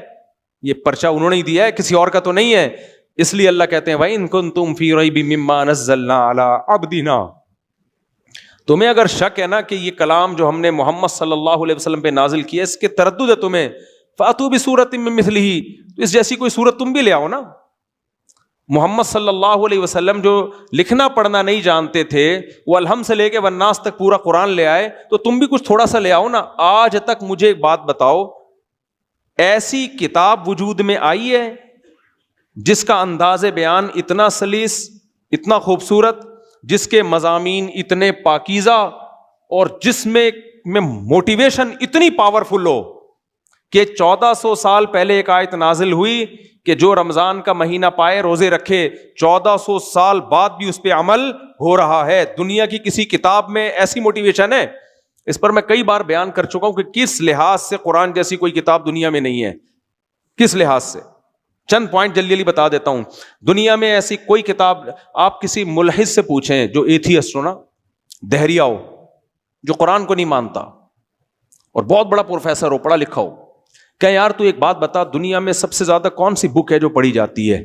یہ پرچہ انہوں نے ہی دیا ہے، کسی اور کا تو نہیں ہے۔ اس لیے اللہ کہتے ہیں وَإِن كُنتُمْ فِي رَيْبٍ مِّمَّا نَزَّلْنَا عَلَىٰ عَبْدِنَا، تمہیں اگر شک ہے نا کہ یہ کلام جو ہم نے محمد صلی اللہ علیہ وسلم پہ نازل کیا اس کے تردد ہے تمہیں، فَأْتُوا بِسُورَةٍ مِّن مِّثْلِهِ، اس جیسی کوئی سورت تم بھی لے آؤ نا۔ محمد صلی اللہ علیہ وسلم جو لکھنا پڑھنا نہیں جانتے تھے، وہ الحمد سے لے کے والناس تک پورا قرآن لے آئے، تو تم بھی کچھ تھوڑا سا لے آؤ نا۔ آج تک مجھے ایک بات بتاؤ، ایسی کتاب وجود میں آئی ہے جس کا انداز بیان اتنا سلیس، اتنا خوبصورت، جس کے مضامین اتنے پاکیزہ، اور جس میں موٹیویشن اتنی پاورفل ہو کہ 1400 سال پہلے ایک آیت نازل ہوئی کہ جو رمضان کا مہینہ پائے روزے رکھے، 1400 سال بعد بھی اس پہ عمل ہو رہا ہے۔ دنیا کی کسی کتاب میں ایسی موٹیویشن ہے؟ اس پر میں کئی بار بیان کر چکا ہوں کہ کس لحاظ سے قرآن جیسی کوئی کتاب دنیا میں نہیں ہے، کس لحاظ سے۔ چند پوائنٹ جلدی جلدی بتا دیتا ہوں۔ دنیا میں ایسی کوئی کتاب، آپ کسی ملحد سے پوچھیں جو ایتھیسٹ ہو نا، دہریہ ہو، جو قرآن کو نہیں مانتا اور بہت بڑا پروفیسر ہو، پڑھا لکھا ہو، کہ یار تو ایک بات بتا، دنیا میں سب سے زیادہ کون سی بک ہے جو پڑھی جاتی ہے؟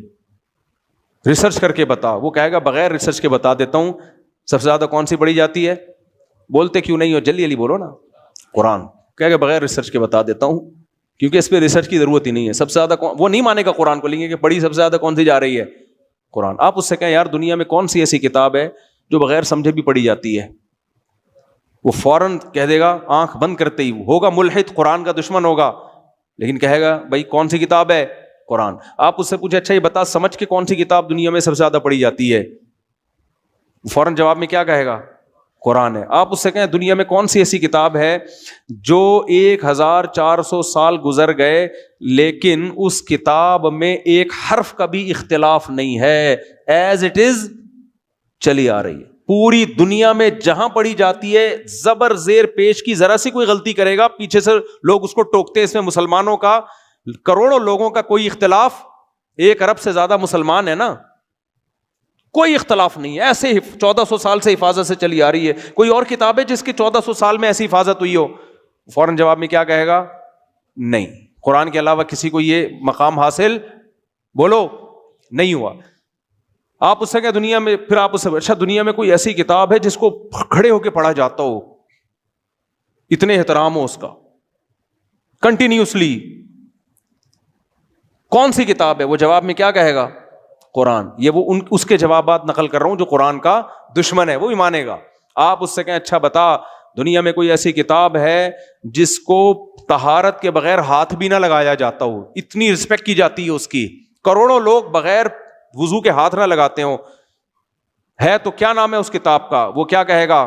ریسرچ کر کے بتا۔ وہ کہے گا بغیر ریسرچ کے بتا دیتا ہوں، سب سے زیادہ کون سی پڑھی جاتی ہے؟ بولتے کیوں نہیں ہو؟ جلدی جلدی بولو نا۔ قرآن۔ کہے گا بغیر ریسرچ کے بتا دیتا ہوں، کیونکہ اس پہ ریسرچ کی ضرورت ہی نہیں ہے۔ سب سے زیادہ وہ نہیں مانے گا قرآن کو، لیں گے کہ پڑھی سب سے زیادہ کون سی جا رہی ہے؟ قرآن۔ آپ اس سے کہیں یار دنیا میں کون سی ایسی کتاب ہے جو بغیر سمجھے بھی پڑھی جاتی ہے؟ وہ فوراً کہہ دے گا، آنکھ بند کرتے ہی ہوگا ملحد، قرآن کا دشمن ہوگا، لیکن کہے گا بھائی کون سی کتاب ہے؟ قرآن۔ آپ اس سے پوچھے اچھا یہ بتا سمجھ کے کون سی کتاب دنیا میں سب سے زیادہ پڑھی جاتی ہے؟ فوراً جواب میں کیا کہے گا؟ قرآن ہے. آپ اس سے کہیں دنیا میں کون سی ایسی کتاب ہے جو 1400 سال گزر گئے لیکن اس کتاب میں ایک حرف کا بھی اختلاف نہیں ہے, ایز اٹ از چلی آ رہی ہے. پوری دنیا میں جہاں پڑھی جاتی ہے زبر زیر پیش کی ذرا سی کوئی غلطی کرے گا پیچھے سے لوگ اس کو ٹوکتے ہیں. اس میں مسلمانوں کا کروڑوں لوگوں کا کوئی اختلاف, 1 ارب سے زیادہ مسلمان ہے نا, کوئی اختلاف نہیں ہے. ایسے 1400 سال سے حفاظت سے چلی آ رہی ہے. کوئی اور کتاب ہے جس کی 1400 سال میں ایسی حفاظت ہوئی ہو؟ فوراً جواب میں کیا کہے گا؟ نہیں. قرآن کے علاوہ کسی کو یہ مقام حاصل بولو نہیں ہوا. آپ اس سے کہ دنیا میں, پھر آپ اس سے اچھا دنیا میں کوئی ایسی کتاب ہے جس کو کھڑے ہو کے پڑھا جاتا ہو, اتنے احترام ہو اس کا کنٹینیوسلی, کون سی کتاب ہے؟ وہ جواب میں کیا کہے گا؟ قرآن. یہ وہ اس کے جوابات نقل کر رہا ہوں جو قرآن کا دشمن ہے, وہ بھی مانے گا. آپ اس سے کہیں اچھا بتا دنیا میں کوئی ایسی کتاب ہے جس کو طہارت کے بغیر ہاتھ بھی نہ لگایا جاتا ہو, اتنی رسپیکٹ کی جاتی ہے اس کی, کروڑوں لوگ بغیر وضو کے ہاتھ نہ لگاتے ہوں, ہے تو کیا نام ہے اس کتاب کا؟ وہ کیا کہے گا؟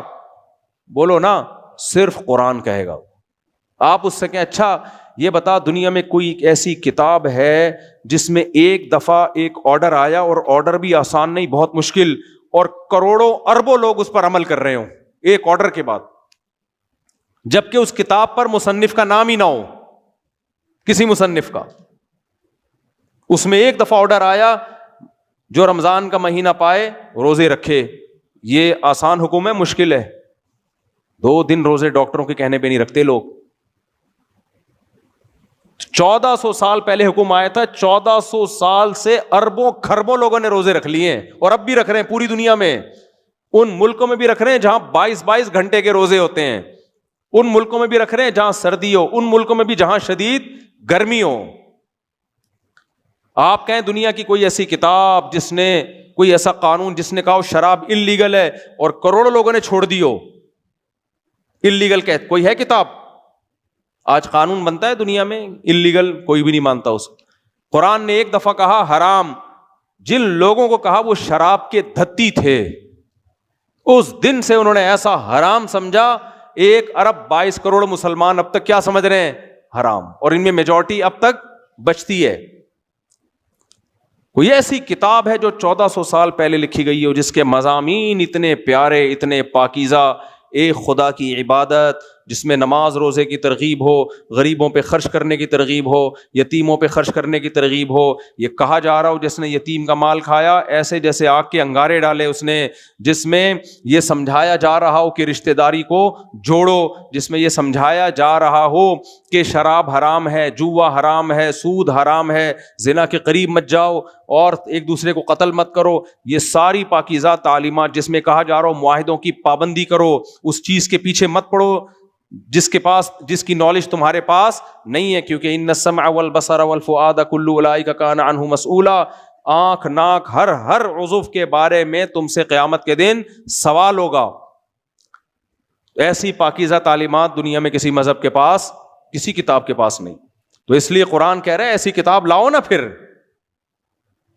بولو نا, صرف قرآن کہے گا. آپ اس سے کہیں اچھا یہ بتا دنیا میں کوئی ایسی کتاب ہے جس میں ایک دفعہ ایک آرڈر آیا, اور آرڈر بھی آسان نہیں, بہت مشکل, اور کروڑوں اربوں لوگ اس پر عمل کر رہے ہوں ایک آرڈر کے بعد, جبکہ اس کتاب پر مصنف کا نام ہی نہ ہو, کسی مصنف کا. اس میں ایک دفعہ آرڈر آیا جو رمضان کا مہینہ پائے روزے رکھے. یہ آسان حکم ہے؟ مشکل ہے. 2 دن روزے ڈاکٹروں کے کہنے پہ نہیں رکھتے لوگ. 1400 سال پہلے حکم آیا تھا, 1400 سال سے اربوں کھربوں لوگوں نے روزے رکھ لیے ہیں, اور اب بھی رکھ رہے ہیں پوری دنیا میں. ان ملکوں میں بھی رکھ رہے ہیں جہاں 22 گھنٹے کے روزے ہوتے ہیں, ان ملکوں میں بھی رکھ رہے ہیں جہاں سردی ہو, ان ملکوں میں بھی جہاں شدید گرمی ہو. آپ کہیں دنیا کی کوئی ایسی کتاب جس نے, کوئی ایسا قانون جس نے کہا شراب انلیگل ہے اور کروڑوں لوگوں نے چھوڑ دی ہو انلیگل کہ کوئی ہے کتاب؟ آج قانون بنتا ہے دنیا میں انلیگل, کوئی بھی نہیں مانتا اس. قرآن نے ایک دفعہ کہا حرام, جن لوگوں کو کہا وہ شراب کے دھتی تھے, اس دن سے انہوں نے ایسا حرام سمجھا. 1 ارب 22 کروڑ مسلمان اب تک کیا سمجھ رہے ہیں؟ حرام, اور ان میں میجورٹی اب تک بچتی ہے. کوئی ایسی کتاب ہے جو 1400 سال پہلے لکھی گئی ہو جس کے مضامین اتنے پیارے, اتنے پاکیزہ, ایک خدا کی عبادت جس میں نماز روزے کی ترغیب ہو, غریبوں پہ خرچ کرنے کی ترغیب ہو, یتیموں پہ خرچ کرنے کی ترغیب ہو. یہ کہا جا رہا ہو جس نے یتیم کا مال کھایا ایسے جیسے آگ کے انگارے ڈالے اس نے, جس میں یہ سمجھایا جا رہا ہو کہ رشتہ داری کو جوڑو, جس میں یہ سمجھایا جا رہا ہو کہ شراب حرام ہے, جوا حرام ہے, سود حرام ہے, زنا کے قریب مت جاؤ, اور ایک دوسرے کو قتل مت کرو. یہ ساری پاکیزہ تعلیمات جس میں کہا جا رہا ہو معاہدوں کی پابندی کرو, اس چیز کے پیچھے مت پڑو جس کے پاس, جس کی نالج تمہارے پاس نہیں ہے, کیونکہ ان السمع والبصر والفؤاد کل اولئک کان عنہ مسئولا. آنکھ ناک ہر عضو کے بارے میں تم سے قیامت کے دن سوال ہوگا. ایسی پاکیزہ تعلیمات دنیا میں کسی مذہب کے پاس, کسی کتاب کے پاس نہیں. تو اس لیے قرآن کہہ رہا ہے ایسی کتاب لاؤ نا. پھر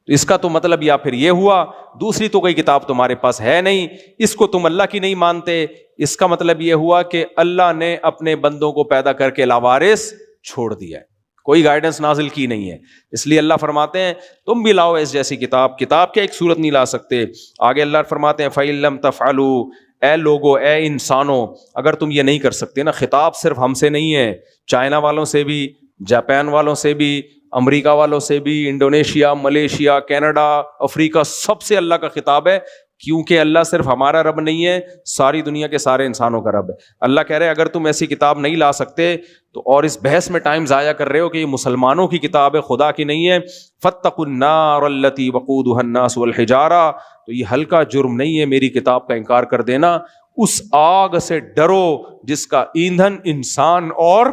اس کا تو مطلب یا پھر یہ ہوا دوسری تو کوئی کتاب تمہارے پاس ہے نہیں, اس کو تم اللہ کی نہیں مانتے. اس کا مطلب یہ ہوا کہ اللہ نے اپنے بندوں کو پیدا کر کے لاوارث چھوڑ دیا ہے, کوئی گائیڈنس نازل کی نہیں ہے. اس لیے اللہ فرماتے ہیں تم بھی لاؤ اس جیسی کتاب. کتاب کیا ایک صورت نہیں لا سکتے. آگے اللہ فرماتے ہیں فَإِن لَمْ تَفْعَلُوا, اے لوگو, اے انسانوں, اگر تم یہ نہیں کر سکتے نا. خطاب صرف ہم سے نہیں ہے, چائنا والوں سے بھی, جاپان والوں سے بھی, امریکہ والوں سے بھی, انڈونیشیا, ملیشیا, کینیڈا, افریقہ, سب سے اللہ کا خطاب ہے, کیونکہ اللہ صرف ہمارا رب نہیں ہے, ساری دنیا کے سارے انسانوں کا رب ہے. اللہ کہہ رہے اگر تم ایسی کتاب نہیں لا سکتے تو, اور اس بحث میں ٹائم ضائع کر رہے ہو کہ یہ مسلمانوں کی کتاب ہے, خدا کی نہیں ہے. فاتقوا النار التي وقودها الناس والحجارہ, تو یہ ہلکا جرم نہیں ہے میری کتاب کا انکار کر دینا. اس آگ سے ڈرو جس کا ایندھن انسان اور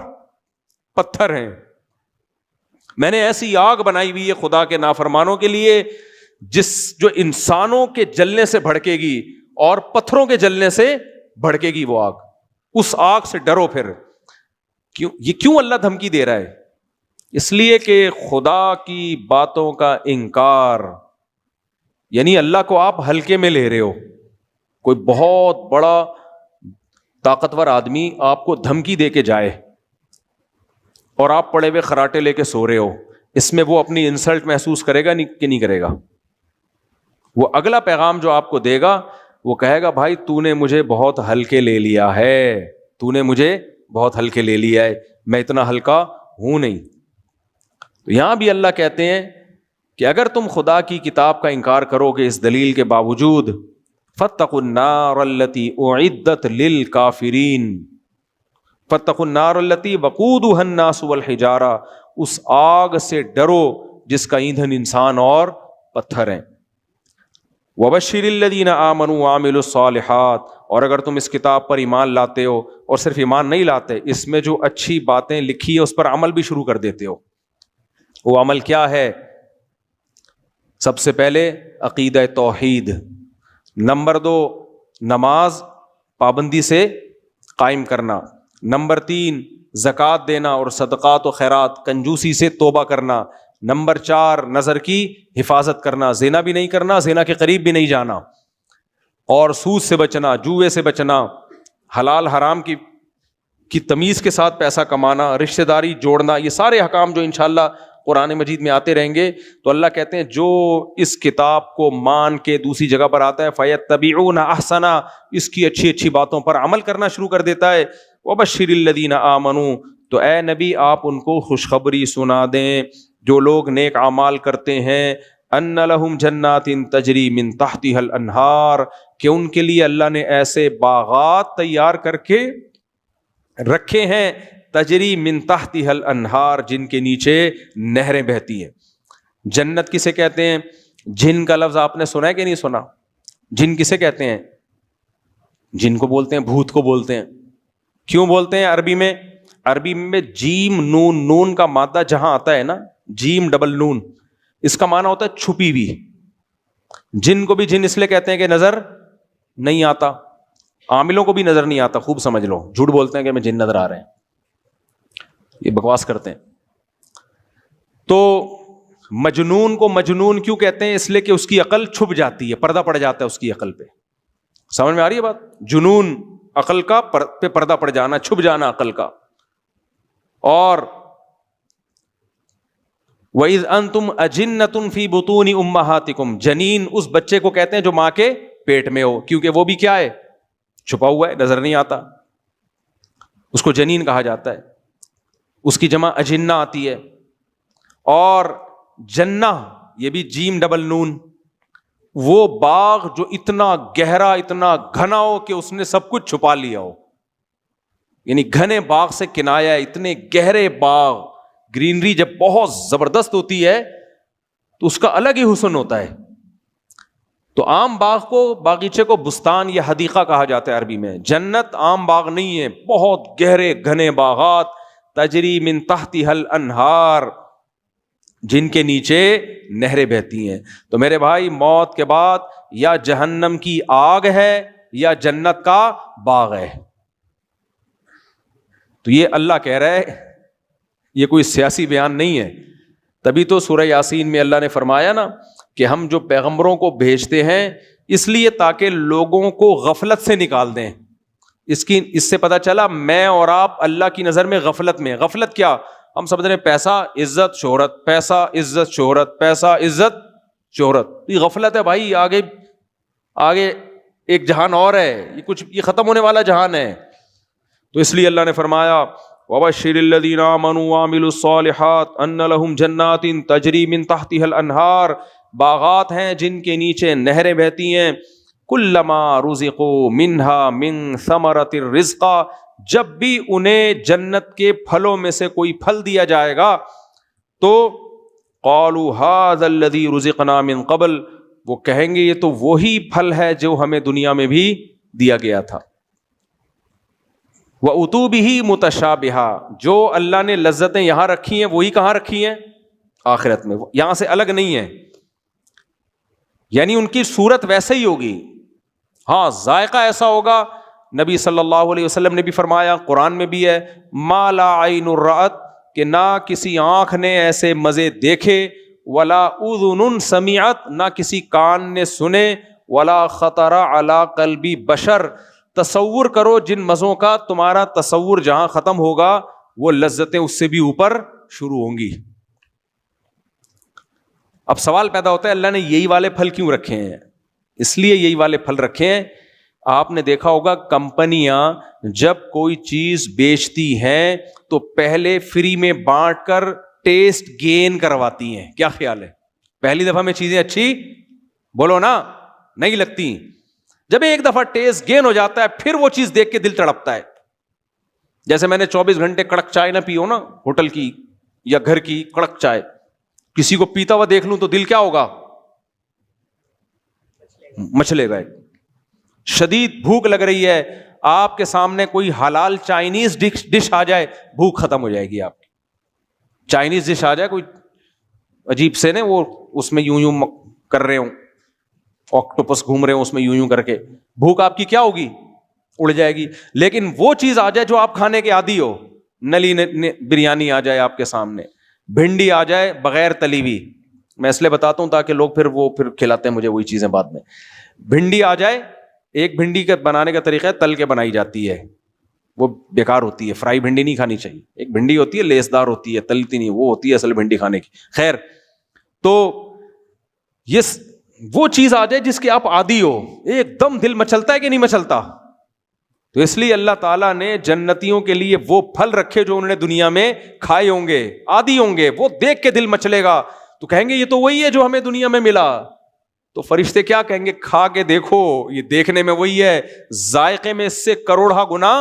پتھر ہیں. میں نے ایسی آگ بنائی ہوئی ہے خدا کے نافرمانوں کے لیے جو انسانوں کے جلنے سے بھڑکے گی اور پتھروں کے جلنے سے بھڑکے گی وہ آگ. اس آگ سے ڈرو. پھر کیوں اللہ دھمکی دے رہا ہے؟ اس لیے کہ خدا کی باتوں کا انکار, یعنی اللہ کو آپ ہلکے میں لے رہے ہو. کوئی بہت بڑا طاقتور آدمی آپ کو دھمکی دے کے جائے اور آپ پڑے ہوئے خراٹے لے کے سو رہے ہو, اس میں وہ اپنی انسلٹ محسوس کرے گا کہ نہیں کرے گا؟ وہ اگلا پیغام جو آپ کو دے گا وہ کہے گا بھائی تو نے مجھے بہت ہلکے لے لیا ہے, تو نے مجھے بہت ہلکے لے لیا ہے, میں اتنا ہلکا ہوں نہیں. تو یہاں بھی اللہ کہتے ہیں کہ اگر تم خدا کی کتاب کا انکار کرو گے اس دلیل کے باوجود, فاتقوا النار التي اعدت للکافرین, فاتقوا النار التي وقودها الناس والحجارہ, اس آگ سے ڈرو جس کا ایندھن انسان اور پتھر ہیں. وبشر الذین آمنوا وعملوا الصالحات, اور اگر تم اس کتاب پر ایمان لاتے ہو اور صرف ایمان نہیں لاتے, اس میں جو اچھی باتیں لکھی ہیں اس پر عمل بھی شروع کر دیتے ہو. وہ عمل کیا ہے؟ سب سے پہلے عقیدہ توحید, نمبر 2 نماز پابندی سے قائم کرنا, نمبر 3 زکوٰۃ دینا اور صدقات و خیرات کنجوسی سے توبہ کرنا, نمبر 4 نظر کی حفاظت کرنا, زنا بھی نہیں کرنا, زنا کے قریب بھی نہیں جانا, اور سود سے بچنا, جوئے سے بچنا, حلال حرام کی تمیز کے ساتھ پیسہ کمانا, رشتہ داری جوڑنا. یہ سارے احکام جو انشاءاللہ قرآن مجید میں آتے رہیں گے. تو اللہ کہتے ہیں جو اس کتاب کو مان کے دوسری جگہ پر آتا ہے فَيَتَّبِعُونَ أَحْسَنَ, اس کی اچھی اچھی باتوں پر عمل کرنا شروع کر دیتا ہے. وَبَشِّرِ الَّذِينَ آمَنُوا, تو اے نبی آپ ان کو خوشخبری سنا دیں جو لوگ نیک اعمال کرتے ہیں, ان لہم جنات تجری من تحتها الانہار, کہ ان کے لیے اللہ نے ایسے باغات تیار کر کے رکھے ہیں, تجری من تحتها الانہار, جن کے نیچے نہریں بہتی ہیں. جنت کسے کہتے ہیں؟ جن کا لفظ آپ نے سنا ہے کہ نہیں سنا؟ جن کسے کہتے ہیں؟ جن کو بولتے ہیں بھوت کو بولتے ہیں. کیوں بولتے ہیں عربی میں؟ عربی میں جیم نون, نون کا مادہ جہاں آتا ہے نا, جیم ڈبل نون, اس کا معنی ہوتا ہے چھپی ہوئی. جن کو بھی جن اس لیے کہتے ہیں کہ نظر نہیں آتا, عاملوں کو بھی نظر نہیں آتا. خوب سمجھ لو, جھوٹ بولتے ہیں کہ ہمیں جن نظر آ رہے ہیں, یہ بکواس کرتے ہیں. تو مجنون کو مجنون کیوں کہتے ہیں؟ اس لیے کہ اس کی عقل چھپ جاتی ہے, پردہ پڑ جاتا ہے اس کی عقل پہ. سمجھ میں آ رہی ہے بات؟ جنون عقل کا پہ پردہ پڑ جانا, چھپ جانا عقل کا. اور وَإِذْ أَنْتُمْ أَجِنَّةٌ فِي بُطُونِ أُمَّهَاتِكُمْ, جنین اس بچے کو کہتے ہیں جو ماں کے پیٹ میں ہو, کیونکہ وہ بھی کیا ہے؟ چھپا ہوا ہے, نظر نہیں آتا, اس کو جنین کہا جاتا ہے. اس کی جمع اجنہ آتی ہے. اور جنہ یہ بھی جیم ڈبل نون, وہ باغ جو اتنا گہرا اتنا گھنا ہو کہ اس نے سب کچھ چھپا لیا ہو, یعنی گھنے باغ سے کنایا ہے. اتنے گہرے باغ, گرینری جب بہت زبردست ہوتی ہے تو اس کا الگ ہی حسن ہوتا ہے. تو عام باغ کو, باغیچے کو بستان یا حدیقہ کہا جاتا ہے عربی میں. جنت عام باغ نہیں ہے, بہت گہرے گھنے باغات, تجری من تحتها الانہار, جن کے نیچے نہریں بہتی ہیں. تو میرے بھائی, موت کے بعد یا جہنم کی آگ ہے یا جنت کا باغ ہے. تو یہ اللہ کہہ رہا ہے, یہ کوئی سیاسی بیان نہیں ہے. تبھی تو سورہ یاسین میں اللہ نے فرمایا نا کہ ہم جو پیغمبروں کو بھیجتے ہیں اس لیے تاکہ لوگوں کو غفلت سے نکال دیں. اس سے پتہ چلا میں اور آپ اللہ کی نظر میں غفلت میں. غفلت کیا؟ ہم سمجھ رہے ہیں پیسہ عزت شہرت, پیسہ عزت شہرت, پیسہ عزت شہرت. یہ غفلت ہے بھائی. آگے ایک جہان اور ہے, یہ ختم ہونے والا جہان ہے. تو اس لیے اللہ نے فرمایا وَبَشِّرِ الَّذِينَ آمَنُوا وَعَمِلُوا الصَّالِحَاتِ أَنَّ لَهُمْ جَنَّاتٍ تَجْرِي مِن تَحْتِهَا الْأَنْهَارُ, باغات ہیں جن کے نیچے نہریں بہتی ہیں. كُلَّمَا رُزِقُوا مِنْهَا مِن ثَمَرَةٍ رِزْقًا, جب بھی انہیں جنت کے پھلوں میں سے کوئی پھل دیا جائے گا تو قَالُوا هَذَا الَّذِي رُزِقْنَا مِن قَبْلُ, وہ کہیں گے یہ تو وہی پھل ہے جو ہمیں دنیا میں بھی دیا گیا تھا. وَأُتُوا بِهِ مُتَشَابِهًا, جو اللہ نے لذتیں یہاں رکھی ہیں وہی کہاں رکھی ہیں؟ آخرت میں, یہاں سے الگ نہیں ہے. یعنی ان کی صورت ویسے ہی ہوگی, ہاں ذائقہ ایسا ہوگا. نبی صلی اللہ علیہ وسلم نے بھی فرمایا, قرآن میں بھی ہے, مَا لَا عَيْنٌ رَأَتْ, کہ نہ کسی آنکھ نے ایسے مزے دیکھے, وَلَا أُذُنٌ سَمِعَتْ, نہ کسی کان نے سنے, وَلَا خَطَرَ عَلَىٰ قَلْبِ بَشَرٍ, تصور کرو جن مزوں کا تمہارا تصور جہاں ختم ہوگا وہ لذتیں اس سے بھی اوپر شروع ہوں گی. اب سوال پیدا ہوتا ہے اللہ نے یہی والے پھل کیوں رکھے ہیں؟ اس لیے یہی والے پھل رکھے ہیں. آپ نے دیکھا ہوگا کمپنیاں جب کوئی چیز بیچتی ہیں تو پہلے فری میں بانٹ کر ٹیسٹ گین کرواتی ہیں. کیا خیال ہے؟ پہلی دفعہ میں چیزیں اچھی بولو نا نہیں لگتی. جب ایک دفعہ ٹیسٹ گین ہو جاتا ہے پھر وہ چیز دیکھ کے دل تڑپتا ہے. جیسے میں نے 24 گھنٹے کڑک چائے نہ پیو نا ہوٹل کی یا گھر کی کڑک چائے, کسی کو پیتا ہوا دیکھ لوں تو دل کیا ہوگا؟ مچلے گا. شدید بھوک لگ رہی ہے, آپ کے سامنے کوئی حلال چائنیز ڈش آ جائے, بھوک ختم ہو جائے گی آپ کی. چائنیز ڈش آ جائے کوئی عجیب سے نا, وہ اس میں یوں یوں کر رہے ہوں, آکٹوپس گھوم رہے ہوں اس میں یوں یوں کر کے, بھوک آپ کی کیا ہوگی؟ اڑ جائے گی. لیکن وہ چیز آ جائے جو آپ کھانے کے عادی ہو, نلی بریانی آ جائے آپ کے سامنے, بھنڈی آ جائے بغیر تلی ہوئی, میں اس لیے بتاتا ہوں تاکہ لوگ پھر کھلاتے ہیں مجھے وہی چیزیں بعد میں. بھنڈی آ جائے, ایک بھنڈی کا بنانے کا طریقہ ہے تل کے بنائی جاتی ہے, وہ بیکار ہوتی ہے, فرائی بھنڈی نہیں کھانی چاہیے. ایک بھنڈی ہوتی ہے لیس دار ہوتی ہے, تلتی نہیں, وہ ہوتی ہے اصل بھنڈی کھانے کی. خیر, تو یہ وہ چیز آ جائے جس کے آپ عادی ہو, ایک دم دل مچلتا ہے کہ نہیں مچلتا؟ تو اس لیے اللہ تعالیٰ نے جنتیوں کے لیے وہ پھل رکھے جو انہوں نے دنیا میں کھائے ہوں گے, عادی ہوں گے, وہ دیکھ کے دل مچلے گا تو کہیں گے یہ تو وہی ہے جو ہمیں دنیا میں ملا. تو فرشتے کیا کہیں گے؟ کھا کے دیکھو, یہ دیکھنے میں وہی ہے, ذائقے میں اس سے کروڑا گنا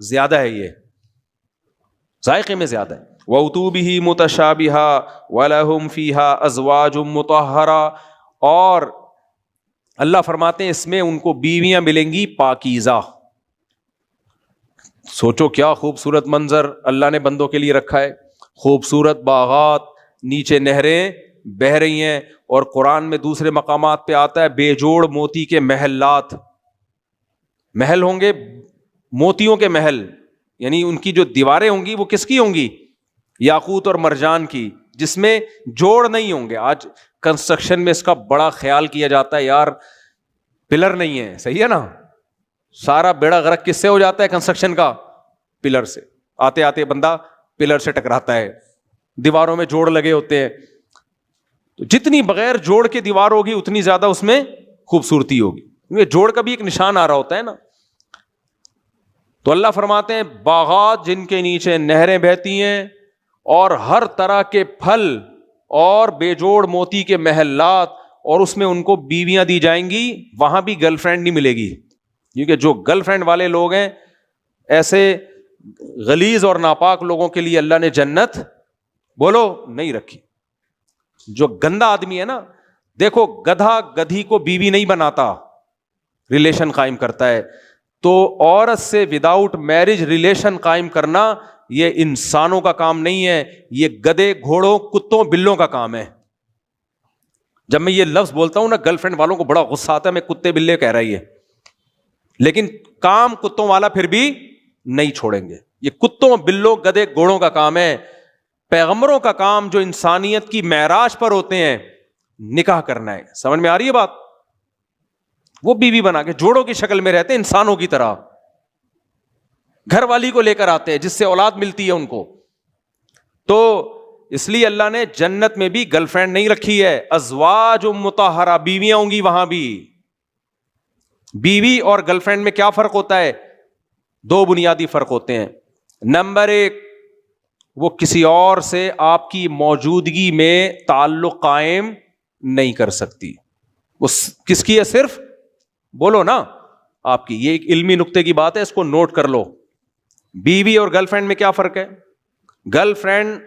زیادہ ہے, یہ ذائقے میں زیادہ ہے. وَأُتُوا بِهِ مُتَشَابِهًا وَلَهُمْ فِيهَا أَزْوَاجٌ مُطَهَّرَةٌ, اور اللہ فرماتے ہیں اس میں ان کو بیویاں ملیں گی پاکیزہ. سوچو کیا خوبصورت منظر اللہ نے بندوں کے لیے رکھا ہے, خوبصورت باغات, نیچے نہریں بہ رہی ہیں, اور قرآن میں دوسرے مقامات پہ آتا ہے بے جوڑ موتی کے محلات. محل ہوں گے موتیوں کے محل, یعنی ان کی جو دیواریں ہوں گی وہ کس کی ہوں گی؟ یاقوت اور مرجان کی, جس میں جوڑ نہیں ہوں گے. آج کنسٹرکشن میں اس کا بڑا خیال کیا جاتا ہے, یار پلر نہیں ہے, صحیح ہے نا, سارا بیڑا غرق کس سے ہو جاتا ہے کنسٹرکشن کا؟ پلر سے. آتے آتے بندہ پلر سے ٹکراتا ہے, دیواروں میں جوڑ لگے ہوتے ہیں. تو جتنی بغیر جوڑ کے دیوار ہوگی اتنی زیادہ اس میں خوبصورتی ہوگی, کیونکہ جوڑ کا بھی ایک نشان آ رہا ہوتا ہے نا. تو اللہ فرماتے ہیں باغات جن کے نیچے نہریں بہتی ہیں, اور ہر طرح کے پھل, اور بے جوڑ موتی کے محلات, اور اس میں ان کو بیویاں دی جائیں گی. وہاں بھی گرل فرینڈ نہیں ملے گی, کیونکہ جو گرل فرینڈ والے لوگ ہیں ایسے غلیظ اور ناپاک لوگوں کے لیے اللہ نے جنت بولو نہیں رکھی. جو گندا آدمی ہے نا, دیکھو گدھا گدھی کو بیوی نہیں بناتا, ریلیشن قائم کرتا ہے. تو عورت سے وداؤٹ میرج ریلیشن قائم کرنا یہ انسانوں کا کام نہیں ہے, یہ گدھے گھوڑوں کتوں بلوں کا کام ہے. جب میں یہ لفظ بولتا ہوں نا گرل فرینڈ والوں کو بڑا غصہ آتا ہے, میں کتے بلے کہہ رہی ہے, لیکن کام کتوں والا پھر بھی نہیں چھوڑیں گے. یہ کتوں بلوں گدھے گھوڑوں کا کام ہے. پیغمبروں کا کام جو انسانیت کی معراج پر ہوتے ہیں نکاح کرنا ہے. سمجھ میں آ رہی ہے بات؟ وہ بیوی بنا کے جوڑوں کی شکل میں رہتے ہیں انسانوں کی طرح, گھر والی کو لے کر آتے ہیں جس سے اولاد ملتی ہے ان کو. تو اس لیے اللہ نے جنت میں بھی گرل فرینڈ نہیں رکھی ہے, ازواج مطہرہ, بیویاں ہوں گی وہاں بھی. بیوی اور گرل فرینڈ میں کیا فرق ہوتا ہے؟ دو بنیادی فرق ہوتے ہیں. نمبر ایک, وہ کسی اور سے آپ کی موجودگی میں تعلق قائم نہیں کر سکتی. وہ کس کی ہے؟ صرف بولو نا آپ کی. یہ ایک علمی نقطے کی بات ہے, اس کو نوٹ کر لو. بیوی اور گرل فرینڈ میں کیا فرق ہے؟ گرل فرینڈ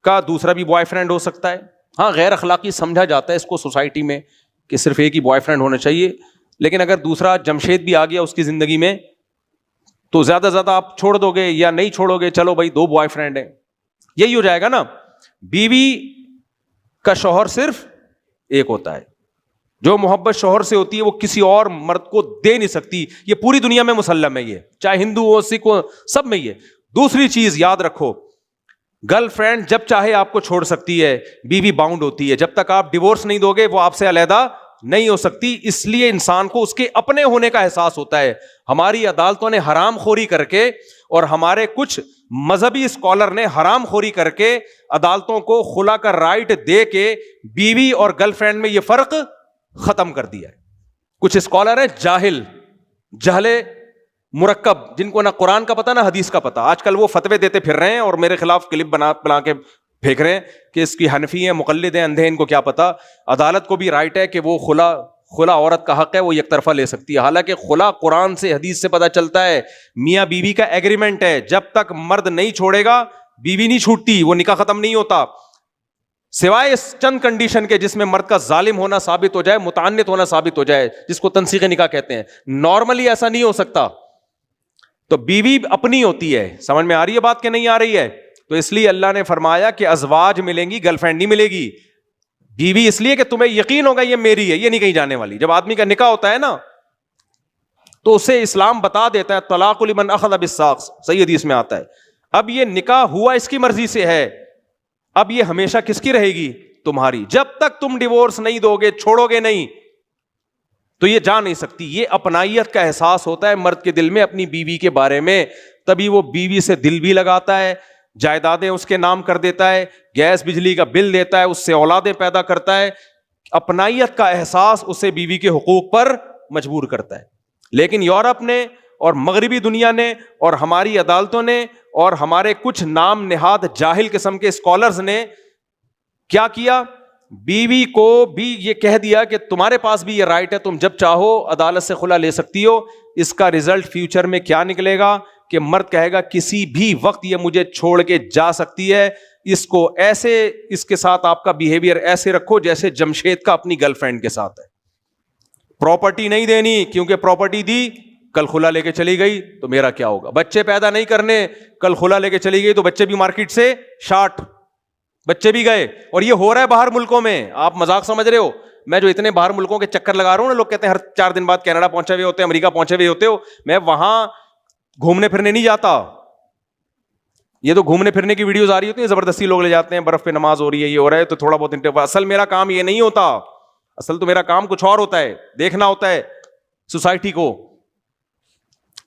کا دوسرا بھی بوائے فرینڈ ہو سکتا ہے. ہاں غیر اخلاقی سمجھا جاتا ہے اس کو سوسائٹی میں کہ صرف ایک ہی بوائے فرینڈ ہونا چاہیے, لیکن اگر دوسرا جمشید بھی آ گیا اس کی زندگی میں تو زیادہ زیادہ آپ چھوڑ دو گے یا نہیں چھوڑو گے, چلو بھائی دو بوائے فرینڈ ہیں, یہی ہو جائے گا نا. بیوی کا شوہر صرف ایک ہوتا ہے, جو محبت شوہر سے ہوتی ہے وہ کسی اور مرد کو دے نہیں سکتی. یہ پوری دنیا میں مسلم ہے, یہ چاہے ہندو ہو سکھ ہو سب میں یہ. دوسری چیز یاد رکھو, گرل فرینڈ جب چاہے آپ کو چھوڑ سکتی ہے, بیوی باؤنڈ ہوتی ہے. جب تک آپ ڈیورس نہیں دو گے وہ آپ سے علیحدہ نہیں ہو سکتی، اس لیے انسان کو اس کے اپنے ہونے کا احساس ہوتا ہے. ہماری عدالتوں نے حرام خوری کر کے اور ہمارے کچھ مذہبی اسکالر نے حرام خوری کر کے عدالتوں کو خلا کا رائٹ دے کے بیوی اور گرل فرینڈ میں یہ فرق ختم کر دیا ہے. کچھ اسکالر ہیں جہل مرکب، جن کو نہ قرآن کا پتہ نہ حدیث کا پتہ. آج کل وہ فتوے دیتے پھر رہے ہیں اور میرے خلاف کلپ بنا کے پھینک رہے ہیں کہ اس کی حنفی ہیں، مقلد ہیں، اندھے، ان کو کیا پتا. عدالت کو بھی رائٹ ہے کہ وہ خلا عورت کا حق ہے، وہ یک طرفہ لے سکتی ہے. حالانکہ خلا قرآن سے حدیث سے پتہ چلتا ہے میاں بیوی کا ایگریمنٹ ہے، جب تک مرد نہیں چھوڑے گا بیوی نہیں چھوٹتی، وہ نکاح ختم نہیں ہوتا، سوائے اس چند کنڈیشن کے جس میں مرد کا ظالم ہونا ثابت ہو جائے، متعنت ہونا ثابت ہو جائے، جس کو تنسیخ نکاح کہتے ہیں. نارملی ایسا نہیں ہو سکتا. تو بیوی اپنی ہوتی ہے. سمجھ میں آ رہی ہے بات کہ نہیں آ رہی ہے؟ تو اس لیے اللہ نے فرمایا کہ ازواج ملیں گی، گرل فرینڈ نہیں ملے گی. بیوی اس لیے کہ تمہیں یقین ہوگا یہ میری ہے، یہ نہیں کہیں جانے والی. جب آدمی کا نکاح ہوتا ہے نا تو اسے اسلام بتا دیتا ہے طلاق لمن اخذ بالساق، صحیح حدیث میں آتا ہے. اب یہ نکاح ہوا اس کی مرضی سے ہے، اب یہ ہمیشہ کس کی رہے گی؟ تمہاری. جب تک تم ڈیورس نہیں دو گے، چھوڑو گے نہیں، تو یہ جا نہیں سکتی. یہ اپنائیت کا احساس ہوتا ہے مرد کے دل میں اپنی بیوی کے بارے میں، تبھی وہ بیوی سے دل بھی لگاتا ہے، جائیدادیں اس کے نام کر دیتا ہے، گیس بجلی کا بل دیتا ہے، اس سے اولادیں پیدا کرتا ہے. اپنائیت کا احساس اسے بیوی کے حقوق پر مجبور کرتا ہے. لیکن یورپ نے اور مغربی دنیا نے اور ہماری عدالتوں نے اور ہمارے کچھ نام نہاد جاہل قسم کے اسکالرز نے کیا کیا؟ بیوی کو بھی یہ کہہ دیا کہ تمہارے پاس بھی یہ رائٹ ہے، تم جب چاہو عدالت سے خلا لے سکتی ہو. اس کا رزلٹ فیوچر میں کیا نکلے گا کہ مرد کہے گا کسی بھی وقت یہ مجھے چھوڑ کے جا سکتی ہے. اس کو ایسے، اس کے ساتھ آپ کا بیہیویئر ایسے رکھو جیسے جمشید کا اپنی گرل فرینڈ کے ساتھ ہے. پراپرٹی نہیں دینی، کیونکہ پراپرٹی دی کل خلا لے کے چلی گئی تو میرا کیا ہوگا. بچے پیدا نہیں کرنے، کل خلا لے کے چلی گئی تو بچے بھی مارکیٹ سے شارٹ، بچے بھی گئے. اور یہ ہو رہا ہے باہر ملکوں میں. آپ مذاق سمجھ رہے ہو؟ میں جو اتنے باہر ملکوں کے چکر لگا رہا ہوں نا، لوگ کہتے ہیں ہر 4 دن بعد کینیڈا پہنچے ہوئے ہوتے ہیں، امریکہ پہنچے ہوئے ہوتے ہو. میں وہاں گھومنے پھرنے نہیں جاتا. یہ تو گھومنے پھرنے کی ویڈیوز آ رہی ہوتی ہیں، زبردستی لوگ لے جاتے ہیں، برف پہ نماز ہو رہی ہے، یہ ہو رہا ہے، تو تھوڑا بہت انٹرویو. اصل میرا کام یہ نہیں ہوتا، اصل تو میرا کام کچھ اور ہوتا ہے، دیکھنا ہوتا ہے سوسائٹی کو.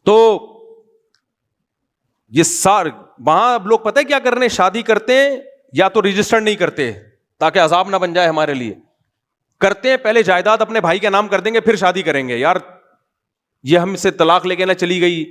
تو یہ وہاں اب لوگ پتہ ہے کیا کرنے، شادی کرتے ہیں یا تو رجسٹر نہیں کرتے تاکہ عذاب نہ بن جائے ہمارے لیے، کرتے ہیں پہلے جائیداد اپنے بھائی کے نام کر دیں گے پھر شادی کریں گے. یار یہ ہم سے طلاق لے کے نہ چلی گئی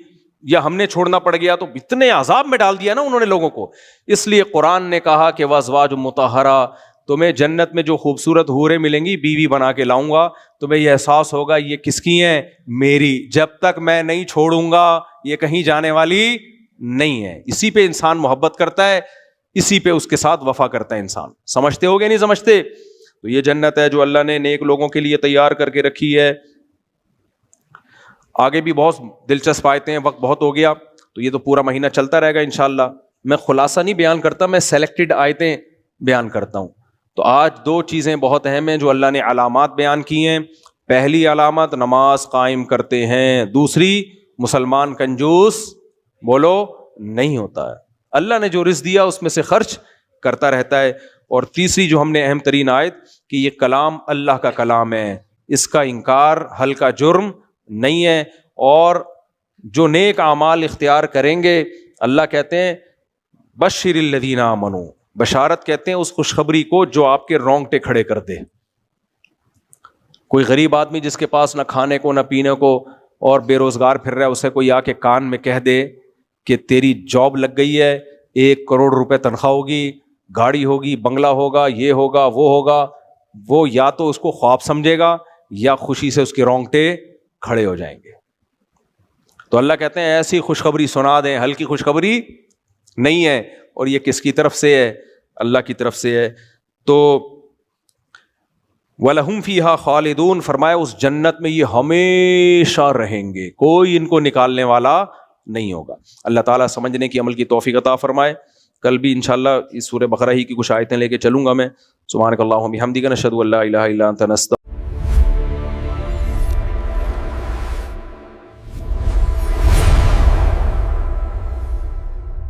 یا ہم نے چھوڑنا پڑ گیا، تو اتنے عذاب میں ڈال دیا نا انہوں نے لوگوں کو. اس لیے قرآن نے کہا کہ وازواج مطہرہ، تمہیں جنت میں جو خوبصورت حوریں ملیں گی بیوی بنا کے لاؤں گا. تمہیں یہ احساس ہوگا یہ کس کی ہیں؟ میری. جب تک میں نہیں چھوڑوں گا یہ کہیں جانے والی نہیں ہے. اسی پہ انسان محبت کرتا ہے، اسی پہ اس کے ساتھ وفا کرتا ہے انسان. سمجھتے ہو گے نہیں سمجھتے؟ تو یہ جنت ہے جو اللہ نے نیک لوگوں کے لیے تیار کر کے رکھی ہے. آگے بھی بہت دلچسپ آیتیں ہیں، وقت بہت ہو گیا تو یہ تو پورا مہینہ چلتا رہے گا انشاءاللہ. میں خلاصہ نہیں بیان کرتا، میں سلیکٹڈ آیتیں بیان کرتا ہوں. تو آج 2 چیزیں بہت اہم ہیں جو اللہ نے علامات بیان کی ہیں. پہلی علامت نماز قائم کرتے ہیں، دوسری مسلمان کنجوس بولو نہیں ہوتا ہے، اللہ نے جو رزق دیا اس میں سے خرچ کرتا رہتا ہے. اور تیسری جو ہم نے اہم ترین آیت کہ یہ کلام اللہ کا کلام ہے، اس کا انکار ہلکا جرم نہیں ہے. اور جو نیک اعمال اختیار کریں گے اللہ کہتے ہیں بشر الذین آمنوا، بشارت کہتے ہیں اس خوشخبری کو جو آپ کے رونگٹے کھڑے کر دے. کوئی غریب آدمی جس کے پاس نہ کھانے کو نہ پینے کو اور بے روزگار پھر رہا ہے، اسے کوئی آ کے کان میں کہہ دے کہ تیری جاب لگ گئی ہے، 1 کروڑ روپے تنخواہ ہوگی، گاڑی ہوگی، بنگلہ ہوگا، یہ ہوگا وہ ہوگا، وہ یا تو اس کو خواب سمجھے گا یا خوشی سے اس کے رونگٹے کھڑے ہو جائیں گے. تو اللہ کہتے ہیں ایسی خوشخبری سنا دیں، ہلکی خوشخبری نہیں ہے. اور یہ کس کی طرف سے ہے؟ اللہ کی طرف سے ہے. تو وَلَهُمْ فِيهَا خَالِدُونَ، فرمایا اس جنت میں یہ ہمیشہ رہیں گے، کوئی ان کو نکالنے والا نہیں ہوگا. اللہ تعالیٰ سمجھنے کی عمل کی توفیق عطا فرمائے. کل بھی انشاءاللہ اس سورہ بقرہ ہی کی کچھ آیتیں لے کے چلوں گا میں. سبحانک اللہم بحمدک، نشہد ان لا الہ الا انت، نستغفرک.